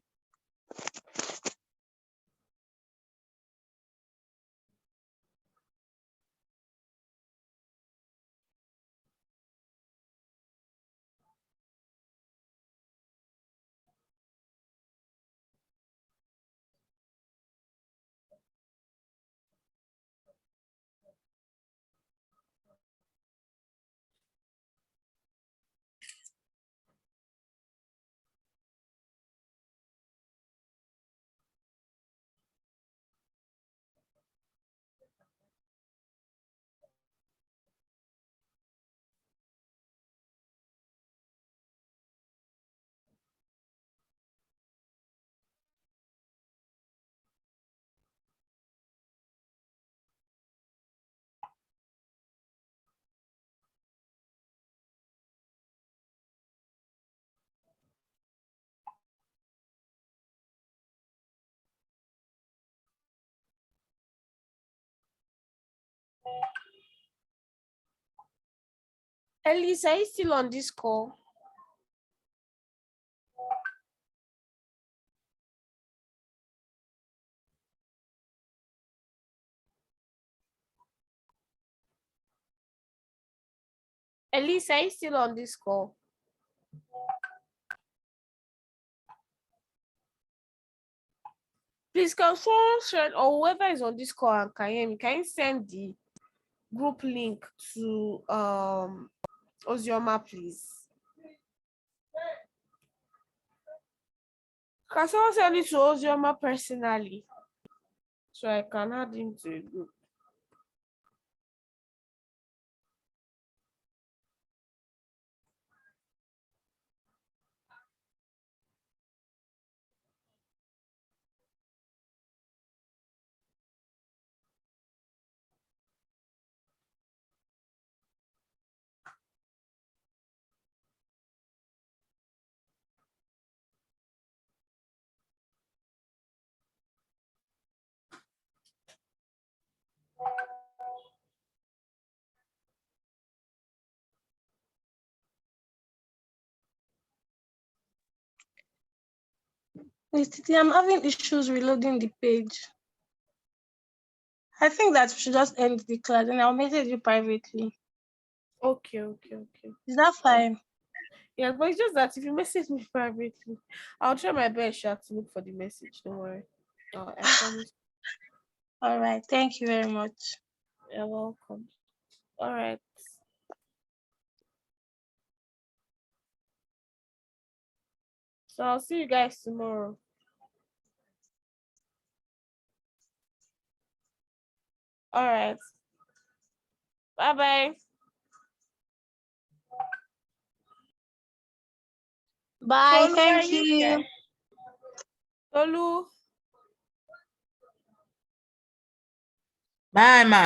S1: Elise, are you still on this call? Elise, are you still on this call? Please, can someone share, or whoever is on this call and can hear me, can you send the group link to Ozioma, please? Can someone send it to Ozioma personally so I can add him to a group?
S11: I'm having issues reloading the page. I think that we should just end the class and I'll message you privately.
S1: Okay.
S11: Is that fine?
S1: Yeah, but it's just that if you message me privately, I'll try my best to look for the message. Don't worry. I promise.
S11: All right. Thank you very much.
S1: You're welcome. All right. So I'll see you guys tomorrow. All right. Bye-bye.
S11: Bye.
S1: Tolu,
S11: Thank
S1: are you
S11: you.
S1: there? Tolu.
S15: Bye, ma.